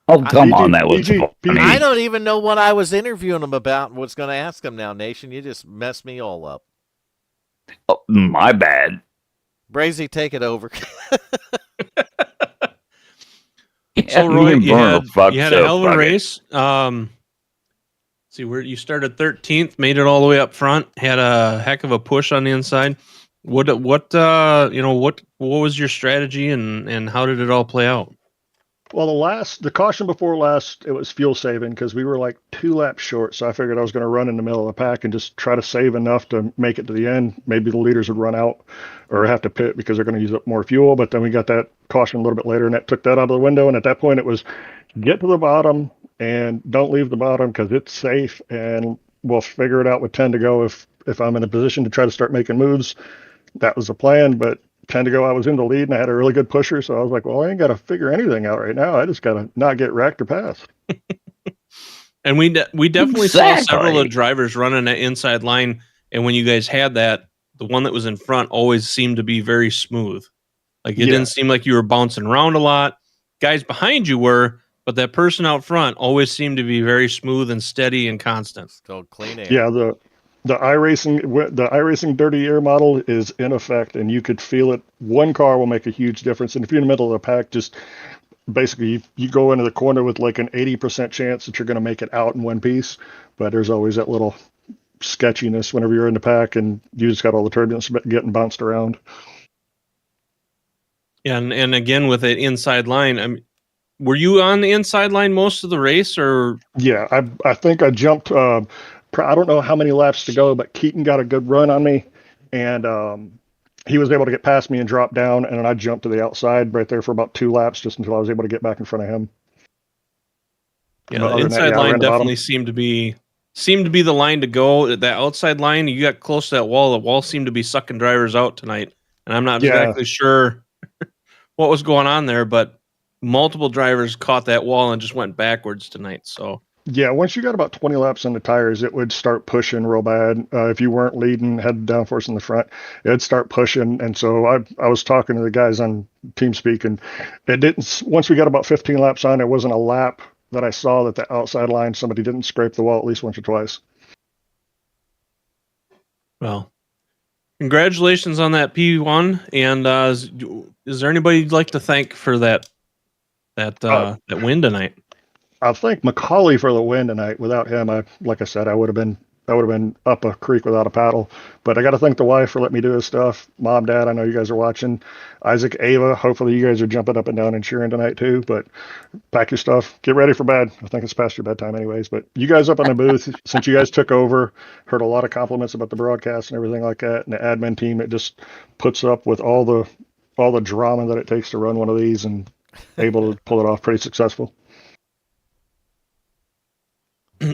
Oh, come
PG,
on, that was
PG,
funny.
I don't even know what I was interviewing him about and what's going to ask him now, Nation. You just messed me all up.
Oh, my bad.
Brazy, take it over.
So
Me
Roy,
and
you
Vern
had,
are fucked
you had a
up,
hell of a
fuck it.
race. See where you started 13th, made it all the way up front, had a heck of a push on the inside. What was your strategy and how did it all play out?
Well, the caution before last, it was fuel saving because we were like 2 laps short. So I figured I was going to run in the middle of the pack and just try to save enough to make it to the end. Maybe the leaders would run out or have to pit because they're going to use up more fuel. But then we got that caution a little bit later and that took that out of the window. And at that point, it was get to the bottom and don't leave the bottom because it's safe. And we'll figure it out with 10 to go if I'm in a position to try to start making moves. That was the plan. But 10 to go, I was in the lead and I had a really good pusher. So I was like, well, I ain't got to figure anything out right now. I just got to not get wrecked or passed.
And we definitely saw several
Exactly.
of the drivers running that inside line. And when you guys had that, the one that was in front always seemed to be very smooth. Like it
Yeah.
didn't seem like you were bouncing around a lot. Guys behind you were, but that person out front always seemed to be very smooth and steady and constant.
It's called clean air.
Yeah, the iRacing dirty air model is in effect, and you could feel it. One car will make a huge difference, and if you're in the middle of the pack, just basically you go into the corner with like an 80% chance that you're going to make it out in one piece, but there's always that little sketchiness whenever you're in the pack, and you just got all the turbulence getting bounced around.
And again with the inside line, were you on the inside line most of the race, or
Yeah, I think I jumped. I don't know how many laps to go, but Keaton got a good run on me, and he was able to get past me and drop down, and then I jumped to the outside right there for about 2 laps just until I was able to get back in front of him.
yeah,
But
the
other than that,
inside
yeah, I
line
ran the bottom.
definitely seemed to be the line to go. That outside line, you got close to that wall. The wall seemed to be sucking drivers out tonight, and I'm not
Yeah.
exactly sure what was going on there, but multiple drivers caught that wall and just went backwards tonight. So
Yeah, once you got about 20 laps on the tires, it would start pushing real bad. If you weren't leading, had downforce in the front, it'd start pushing. And so I was talking to the guys on TeamSpeak, and it didn't. Once we got about 15 laps on, there wasn't a lap that I saw that the outside line somebody didn't scrape the wall at least once or twice.
well, congratulations on that P1. And is there anybody you'd like to thank for that win tonight?
I thank Macaulay for the win tonight. Without him, like I said, I would have been up a creek without a paddle. But I got to thank the wife for letting me do his stuff. Mom, Dad, I know you guys are watching. Isaac, Ava, hopefully you guys are jumping up and down and cheering tonight too. But pack your stuff, get ready for bed. I think it's past your bedtime anyways. But you guys up on the booth, since you guys took over, heard a lot of compliments about the broadcast and everything like that, and the admin team that just puts up with all the drama that it takes to run one of these and able to pull it off pretty successful.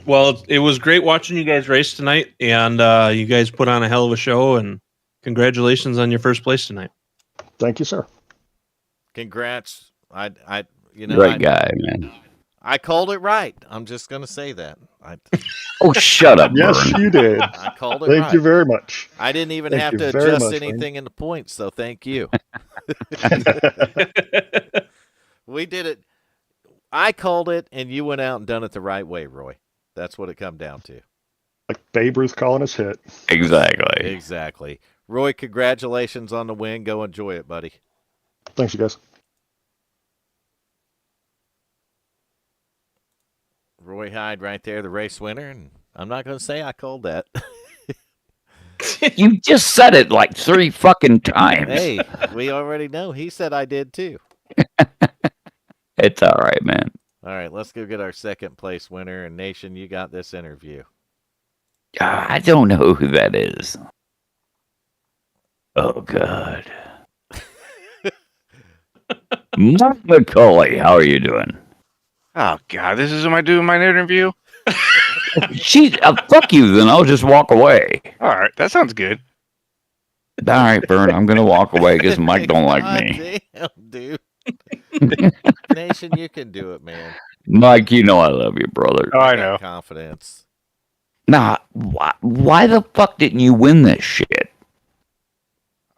Well, it was great watching you guys race tonight, and you guys put on a hell of a show. And congratulations on your first place tonight.
Thank you, sir.
Congrats.
Great guy, man.
I called it right. I'm just going to say that.
Oh, shut up,
Yes,
Vern.
you did.
I called it
Thank
right.
you very much.
I didn't even
Thank
have
you
to
very
adjust
much,
anything in the points, so thank you. We did it. I called it, and you went out and done it the right way, Roy. That's what it come down to.
Like Babe Ruth calling us hit.
Exactly.
Exactly. Roy, congratulations on the win. Go enjoy it, buddy.
Thanks, you guys.
Roy Hyde right there, the race winner, and I'm not going to say I called that.
You just said it like 3 fucking times.
Hey, we already know. He said I did too.
It's all right, man.
All right, let's go get our second place winner. And Nation, you got this interview.
I don't know who that is. Oh, God. Mark McCauley, how are you doing?
Oh God, this is what I do in my interview.
Fuck you, then I'll just walk away.
All right, that sounds good.
All right, Vern, I'm going to walk away because Mike don't like me.
Damn, dude. Nation, you can do it, man.
Mike, you know I love you, brother.
Oh, I
got
know.
confidence.
Nah, why the fuck didn't you win this shit?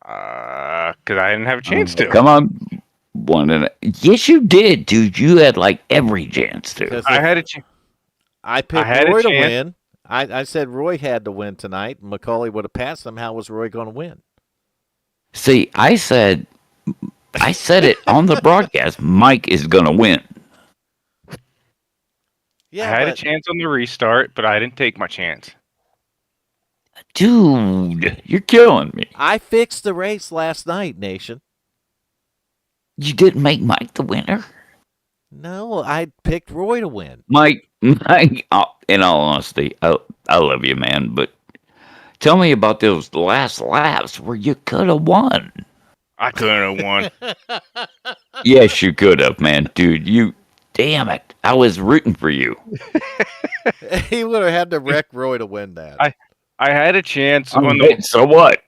Because I didn't have a chance to.
Come on. Yes, you did, dude. You had like every chance to.
Because
I had a chance.
I picked
had a
Roy to
chance.
win. I said Roy had to win tonight. McCauley would have passed him. How was Roy going to win?
See, I said it on the broadcast. Mike is gonna win.
Yeah,
I had a chance on the restart, but I didn't take my chance.
Dude, you're killing me.
I fixed the race last night, Nation.
You didn't make Mike the winner?
No, I picked Roy to win.
Mike, in all honesty, I love you, man, but tell me about those last laps where you could have won.
I couldn't have won.
Yes, you could have, man. Dude, damn it. I was rooting for you.
He would have had to wreck Roy to win that.
I had a chance
So what?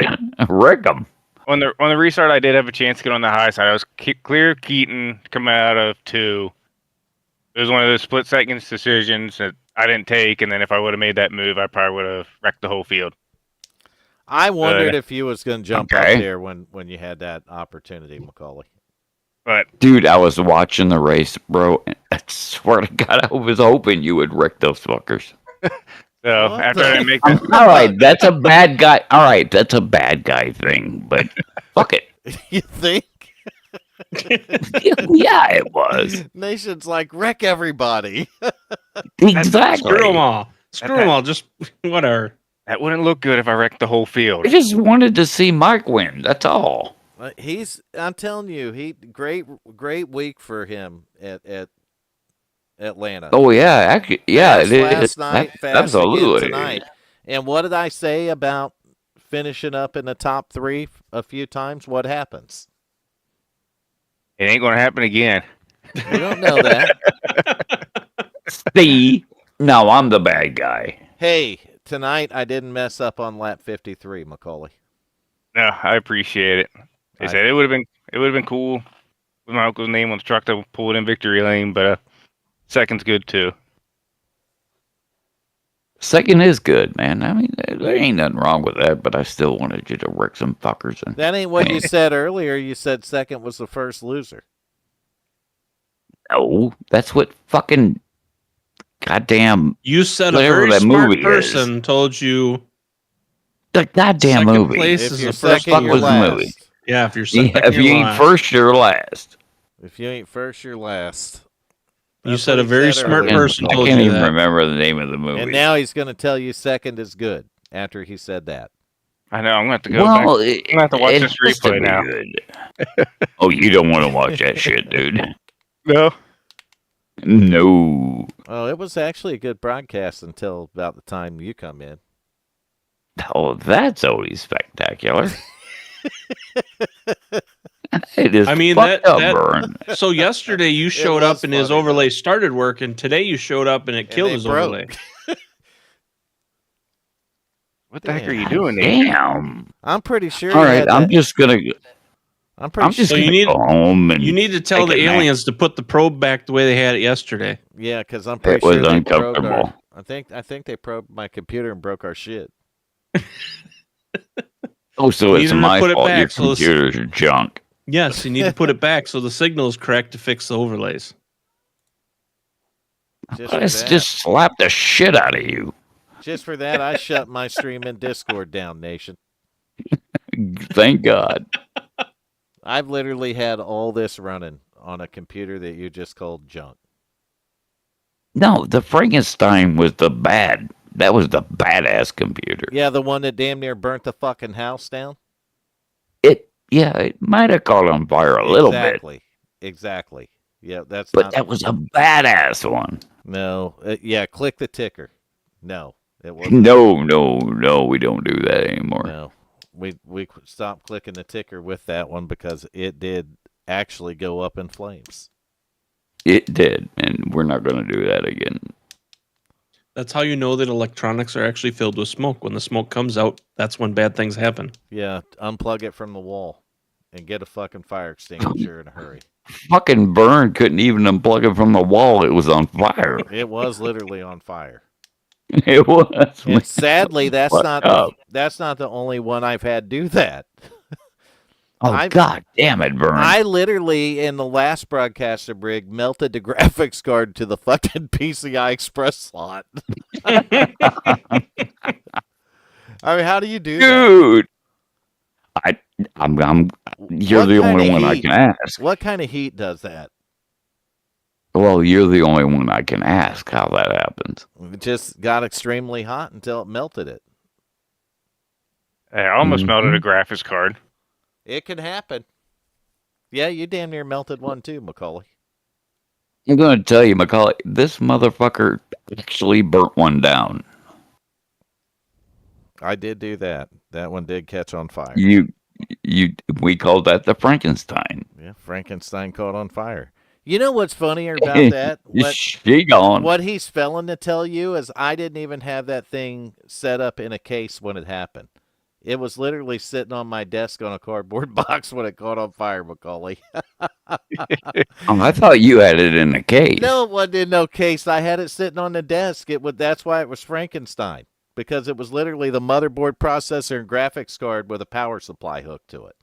Wreck him.
on the restart. I did have a chance to get on the high side. I was clear of Keaton coming out of 2. It was one of those split seconds decisions that I didn't take, and then if I would have made that move, I probably would have wrecked the whole field.
I wondered if you was going to jump
Okay.
up there when you had that opportunity, McCauley.
But
Dude, I was watching the race, bro, and I swear to God, I was hoping you would wreck those fuckers.
so
What
after
the-
I didn't make that,
All right, that's a bad guy. All right, that's a bad guy thing, but fuck it.
You think?
Yeah, it was.
Nation's like, wreck everybody.
Exactly.
Screw them all. Screw them all. Just whatever.
that wouldn't look good if I wrecked the whole field.
I just wanted to see Mike win. That's all.
I'm telling you, great week for him at Atlanta.
Oh yeah, actually, yeah,
Fast
it
last
is.
night, fast
Absolutely.
again tonight. And what did I say about finishing up in the top 3 a few times? What happens?
It ain't going to happen again.
We don't know that.
See, no, I'm the bad guy.
Hey, tonight I didn't mess up on lap 53, McCauley.
No, I appreciate it. They said it would have been cool with my uncle's name on the truck to pull it in victory lane, but second's good too.
Second is good, man. I mean, there ain't nothing wrong with that, but I still wanted you to wreck some fuckers. And
That ain't what you said earlier. You said second was the first loser.
no, that's what fucking goddamn
You said a
Whatever
very
that
smart
movie is.
person told you.
the goddamn
Second
movie.
place
If
is
you're
the first
second, you're
was the
last.
movie?
Yeah, if you're
Yeah,
second,
if you
you're
ain't
last.
first, you're last.
If you ain't first, you're last.
You
That's
said
what
a
he
very
said
smart
earlier.
person
I
told
can't
you
even
that.
remember the name of the movie.
And now he's going to tell you second is good after he said that.
I know. I'm going to have to go back.
well,
I'm gonna have to watch
it
this
has to
replay
be
now.
good. Oh, you don't want to watch that shit, dude.
No.
No.
Oh, it was actually a good broadcast until about the time you come in.
Oh, that's always spectacular. It is
I mean,
fucked
that-
up,
that-
Vern.
So yesterday you showed
was
up and his
funny,
overlay started working. Today you showed up and it
And
killed
they
his
broke.
overlay.
What the heck are
Damn.
you doing, Nate?
Damn.
I'm pretty sure.
All
he
right,
had
I'm
that-
just gonna.
I'm pretty
I'm just
So
gonna
you need-
go home and.
You need to tell
take
the
a nap.
aliens to put the probe back the way they had it yesterday.
Yeah, because I'm pretty
It was
sure they probed
uncomfortable.
our. I think they probed my computer and broke our shit.
Oh, so
You
it's
need to
my
put it
fault.
back,
Your
so this-
computers are junk.
Yes, you need to put it back so the signal is correct to fix the overlays.
Just for
Let's
that.
just slap the shit out of you.
Just for that, I shut my stream in Discord down, nation.
Thank God.
I've literally had all this running on a computer that you just called junk.
No, the Frankenstein was the bad. That was the badass computer.
Yeah, the one that damn near burnt the fucking house down?
It might have caught on fire a little bit.
Exactly. Yeah, that's
But
not.
that was a badass one.
No. Yeah, click the ticker. No, it wasn't.
No, we don't do that anymore.
No. We stopped clicking the ticker with that one because it did actually go up in flames.
It did, and we're not going to do that again.
That's how you know that electronics are actually filled with smoke. When the smoke comes out, that's when bad things happen.
Yeah, unplug it from the wall and get a fucking fire extinguisher in a hurry.
Fucking Burn couldn't even unplug it from the wall. It was on fire.
It was literally on fire.
It was.
And sadly, that's
What
not
up?
that's not the only one I've had do that.
Oh, God damn it, Burn.
I literally, in the last broadcaster brig, melted the graphics card to the fucking PCI Express slot. I mean, how do you do that?
Dude. You're
What
the
kind
only
of
one I
heat?
can ask.
What kind of heat does that?
Well, you're the only one I can ask how that happens.
It just got extremely hot until it melted it.
I almost melted a graphics card.
It can happen. Yeah, you damn near melted one too, Macaulay.
I'm going to tell you, Macaulay, this motherfucker actually burnt one down.
I did do that. That one did catch on fire.
We called that the Frankenstein.
Yeah, Frankenstein caught on fire. You know what's funnier about that?
She gone.
What he's failing to tell you is I didn't even have that thing set up in a case when it happened. It was literally sitting on my desk on a cardboard box when it caught on fire, Macaulay.
I thought you had it in a case.
No, it wasn't in no case. I had it sitting on the desk. That's why it was Frankenstein, because it was literally the motherboard, processor, and graphics card with a power supply hooked to it.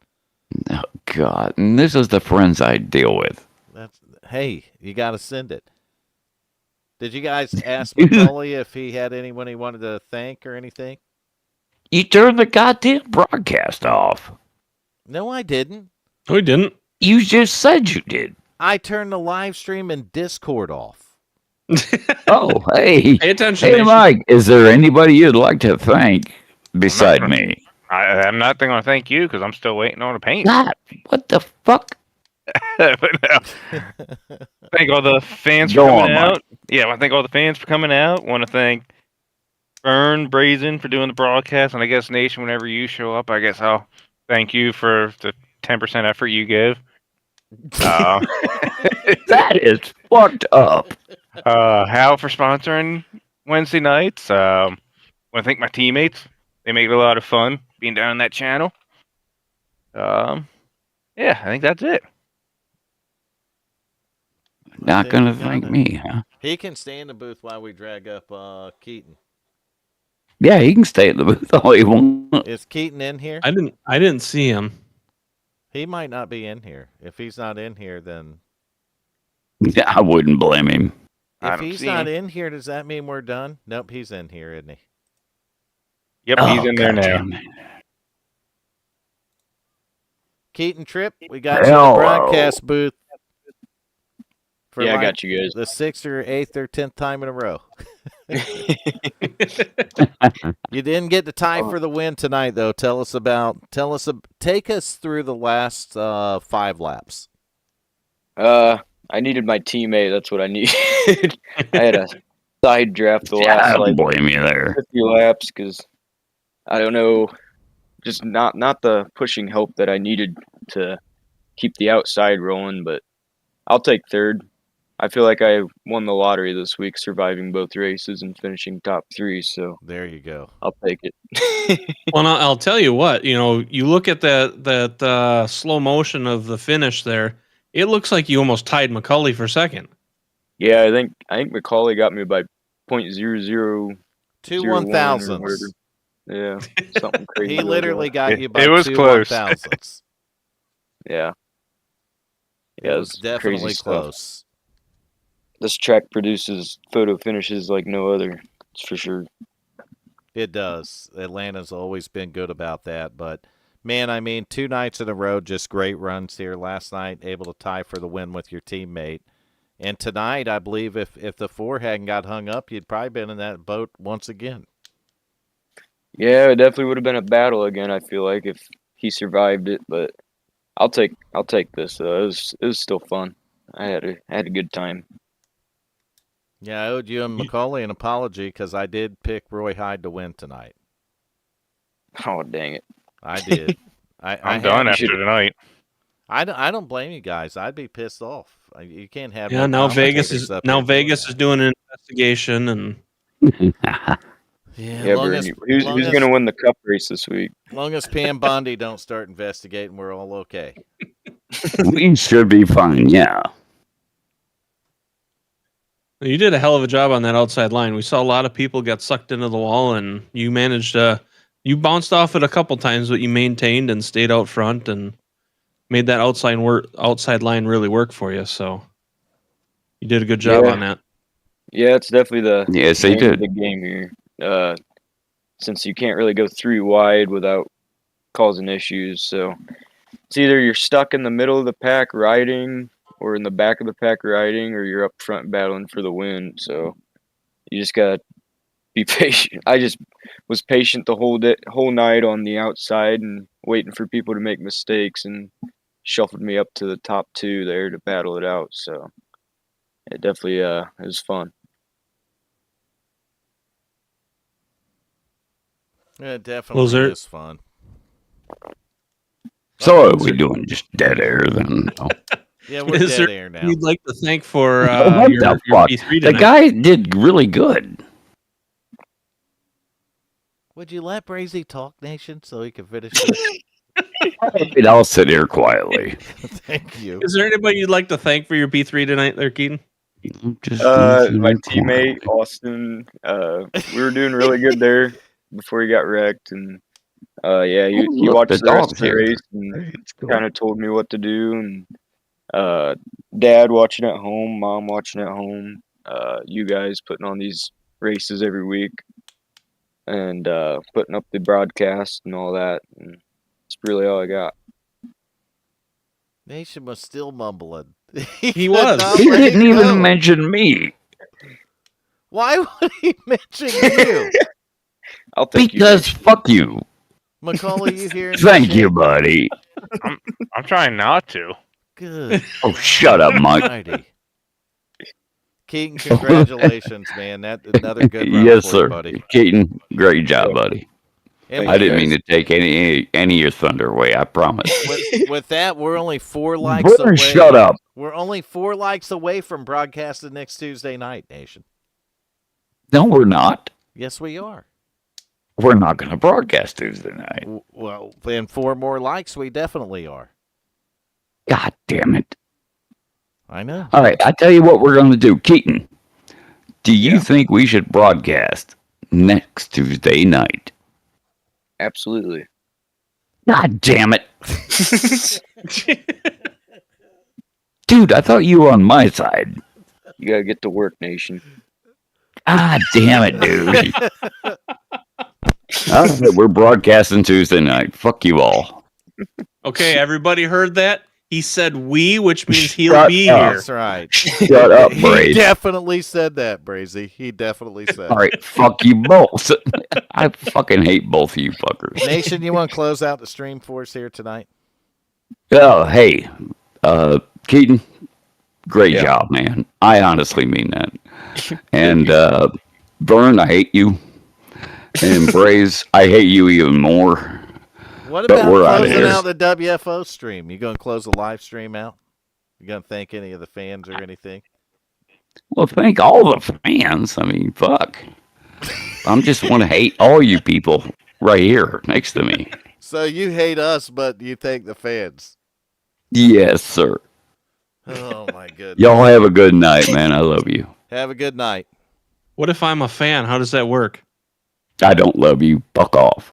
Oh, God. And this is the friends I deal with.
Hey, you got to send it. Did you guys ask Macaulay if he had anyone he wanted to thank or anything?
You turned the goddamn broadcast off.
No, I didn't.
No, he didn't.
You just said you did.
I turned the live stream and Discord off.
Oh, hey.
Pay attention.
Hey,
Nation.
Mike, is there anybody you'd like to thank beside me?
I'm not going to thank you because I'm still waiting on the paint.
God, what the fuck?
But no. Thank all the fans for
Go
coming
on,
out.
Mike.
Yeah, I want to thank all the fans for coming out. Want to thank Burn Brazen for doing the broadcast, and I guess Nation, whenever you show up, I guess I'll thank you for the 10% effort you give.
That is fucked up.
Hal for sponsoring Wednesday nights. Want to thank my teammates. They make it a lot of fun being down on that channel. Yeah, I think that's it.
Not gonna thank me, huh?
He can stay in the booth while we drag up Keaton.
Yeah, he can stay at the booth all he wants.
Is Keaton in here?
I didn't see him.
He might not be in here. If he's not in here, then
I wouldn't blame him.
I
if
don't
he's
see
not
him.
in here, does that mean we're done? Nope, he's in here, isn't he?
Yep, he's in there now.
goddamn it.
Keaton Tripp, we got you in the
Hello.
broadcast booth. For
Yeah, I
like
got you guys.
the 6th or 8th or 10th time in a row. You didn't get the tie for the win tonight, though. Take us through the last 5 laps.
I needed my teammate. That's what I needed. I had a side draft the
Yeah, I
last
don't
like
blame you there.
50 laps because I don't know, just not the pushing help that I needed to keep the outside rolling. But I'll take third. I feel like I won the lottery this week, surviving both races and finishing top 3. So
There you go.
I'll take it.
Well, I'll tell you what. You look at that slow motion of the finish there. It looks like you almost tied Macaulay for second.
Yeah, I think Macaulay got me by 0.00.
2 1,000s.
Yeah, something crazy.
He
like
literally
that.
got you by
It was
2
close.
1,000s.
Yeah.
It was definitely close.
this track produces photo finishes like no other. It's for sure.
It does. Atlanta's always been good about that. But, man, I mean, 2 nights in a row, just great runs here. Last night, able to tie for the win with your teammate. And tonight, I believe if the 4 hadn't got hung up, you'd probably been in that boat once again.
Yeah, it definitely would have been a battle again. I feel like if he survived it, but I'll take this. It was still fun. I had a good time.
Yeah, I owed you and Macaulay an apology because I did pick Roy Hyde to win tonight.
Oh dang it!
I did.
I'm done after tonight.
I don't blame you guys. I'd be pissed off. You can't have.
Yeah,
no
now Vegas
commentators
is
up here doing
Vegas is doing an investigation, and
Yeah,
long
Bernie,
as,
who's gonna win the cup race this week?
long as Pam Bondi don't start investigating, we're all okay.
We should be fine, yeah.
you did a hell of a job on that outside line. We saw a lot of people get sucked into the wall, and you managed to. You bounced off it a couple times, but you maintained and stayed out front and made that outside line really work for you. So you did a good job on that.
Yeah, it's definitely the
Yes, they did.
big game here. Since you can't really go 3 wide without causing issues, so it's either you're stuck in the middle of the pack riding, or in the back of the pack riding, or you're up front battling for the win. So you just gotta be patient. I just was patient the whole night on the outside and waiting for people to make mistakes, and shuffled me up to the top 2 there to battle it out. So it definitely it was fun.
Yeah, it definitely is fun.
So are we doing just dead air then? Oh.
Yeah, we're
Is
dead
there
air now.
you'd like to thank for
What
your
the fuck?
P3
The
tonight?
guy did really good.
Would you let Brazy talk, Nation, so he can finish it?
And I'll sit here quietly.
Thank you.
Is there anybody you'd like to thank for your P3 tonight, there, Keaton?
Just
My teammate Austin, we were doing really good there before he got wrecked, and yeah, he
Look,
watched
the
the rest
dog's
of the
here.
race and kind of told me what to do, and Dad watching at home, Mom watching at home, you guys putting on these races every week, and putting up the broadcast and all that, and that's really all I got.
Nation was still mumbling.
He
could
was.
not
He
let it
didn't
go.
even mention me
Why would he mention you?
I'll thank you.
because fuck you.
Macaulay, you hearing
Thank
that
you,
shit?
buddy.
I'm trying not to.
Good.
Oh, shut up, Mike.
Alrighty. Keaton, congratulations, man. That's another good run
Yes,
for
sir.
you, buddy.
Keaton, great job, buddy.
And
I didn't mean to take any of your thunder away. I promise.
with that, we're only 4 likes
Burn,
away.
shut up.
We're only 4 likes away from broadcasting next Tuesday night, Nation.
No, we're not.
Yes, we are.
We're not going to broadcast Tuesday night.
Well, then 4 more likes, we definitely are.
God damn it.
I know.
All right, I tell you what we're going to do. Keaton, do you think we should broadcast next Tuesday night?
Absolutely.
God damn it. Dude, I thought you were on my side.
You gotta get to work, Nation.
God damn it, dude. All right, we're broadcasting Tuesday night. Fuck you all.
Okay, everybody heard that? He said we, which means he'll
Shut
be
up.
here.
That's right.
Shut up,
He
Braid.
definitely said that, Brazy. He definitely said
All right, fuck you both. I fucking hate both of you fuckers.
Nation, you want to close out the stream for us here tonight?
Oh, hey, Keaton, great job, man. I honestly mean that. And Vern, I hate you. And Braze, I hate you even more.
What
But
about
we're outta
closing
here.
out the WFO stream? You going to close the live stream out? You going to thank any of the fans or anything?
Well, thank all the fans. I mean, fuck. I just want to hate all you people right here next to me.
So you hate us, but you thank the fans.
Yes, sir.
Oh, my goodness.
Y'all have a good night, man. I love you.
Have a good night.
What if I'm a fan? How does that work?
I don't love you. Fuck off.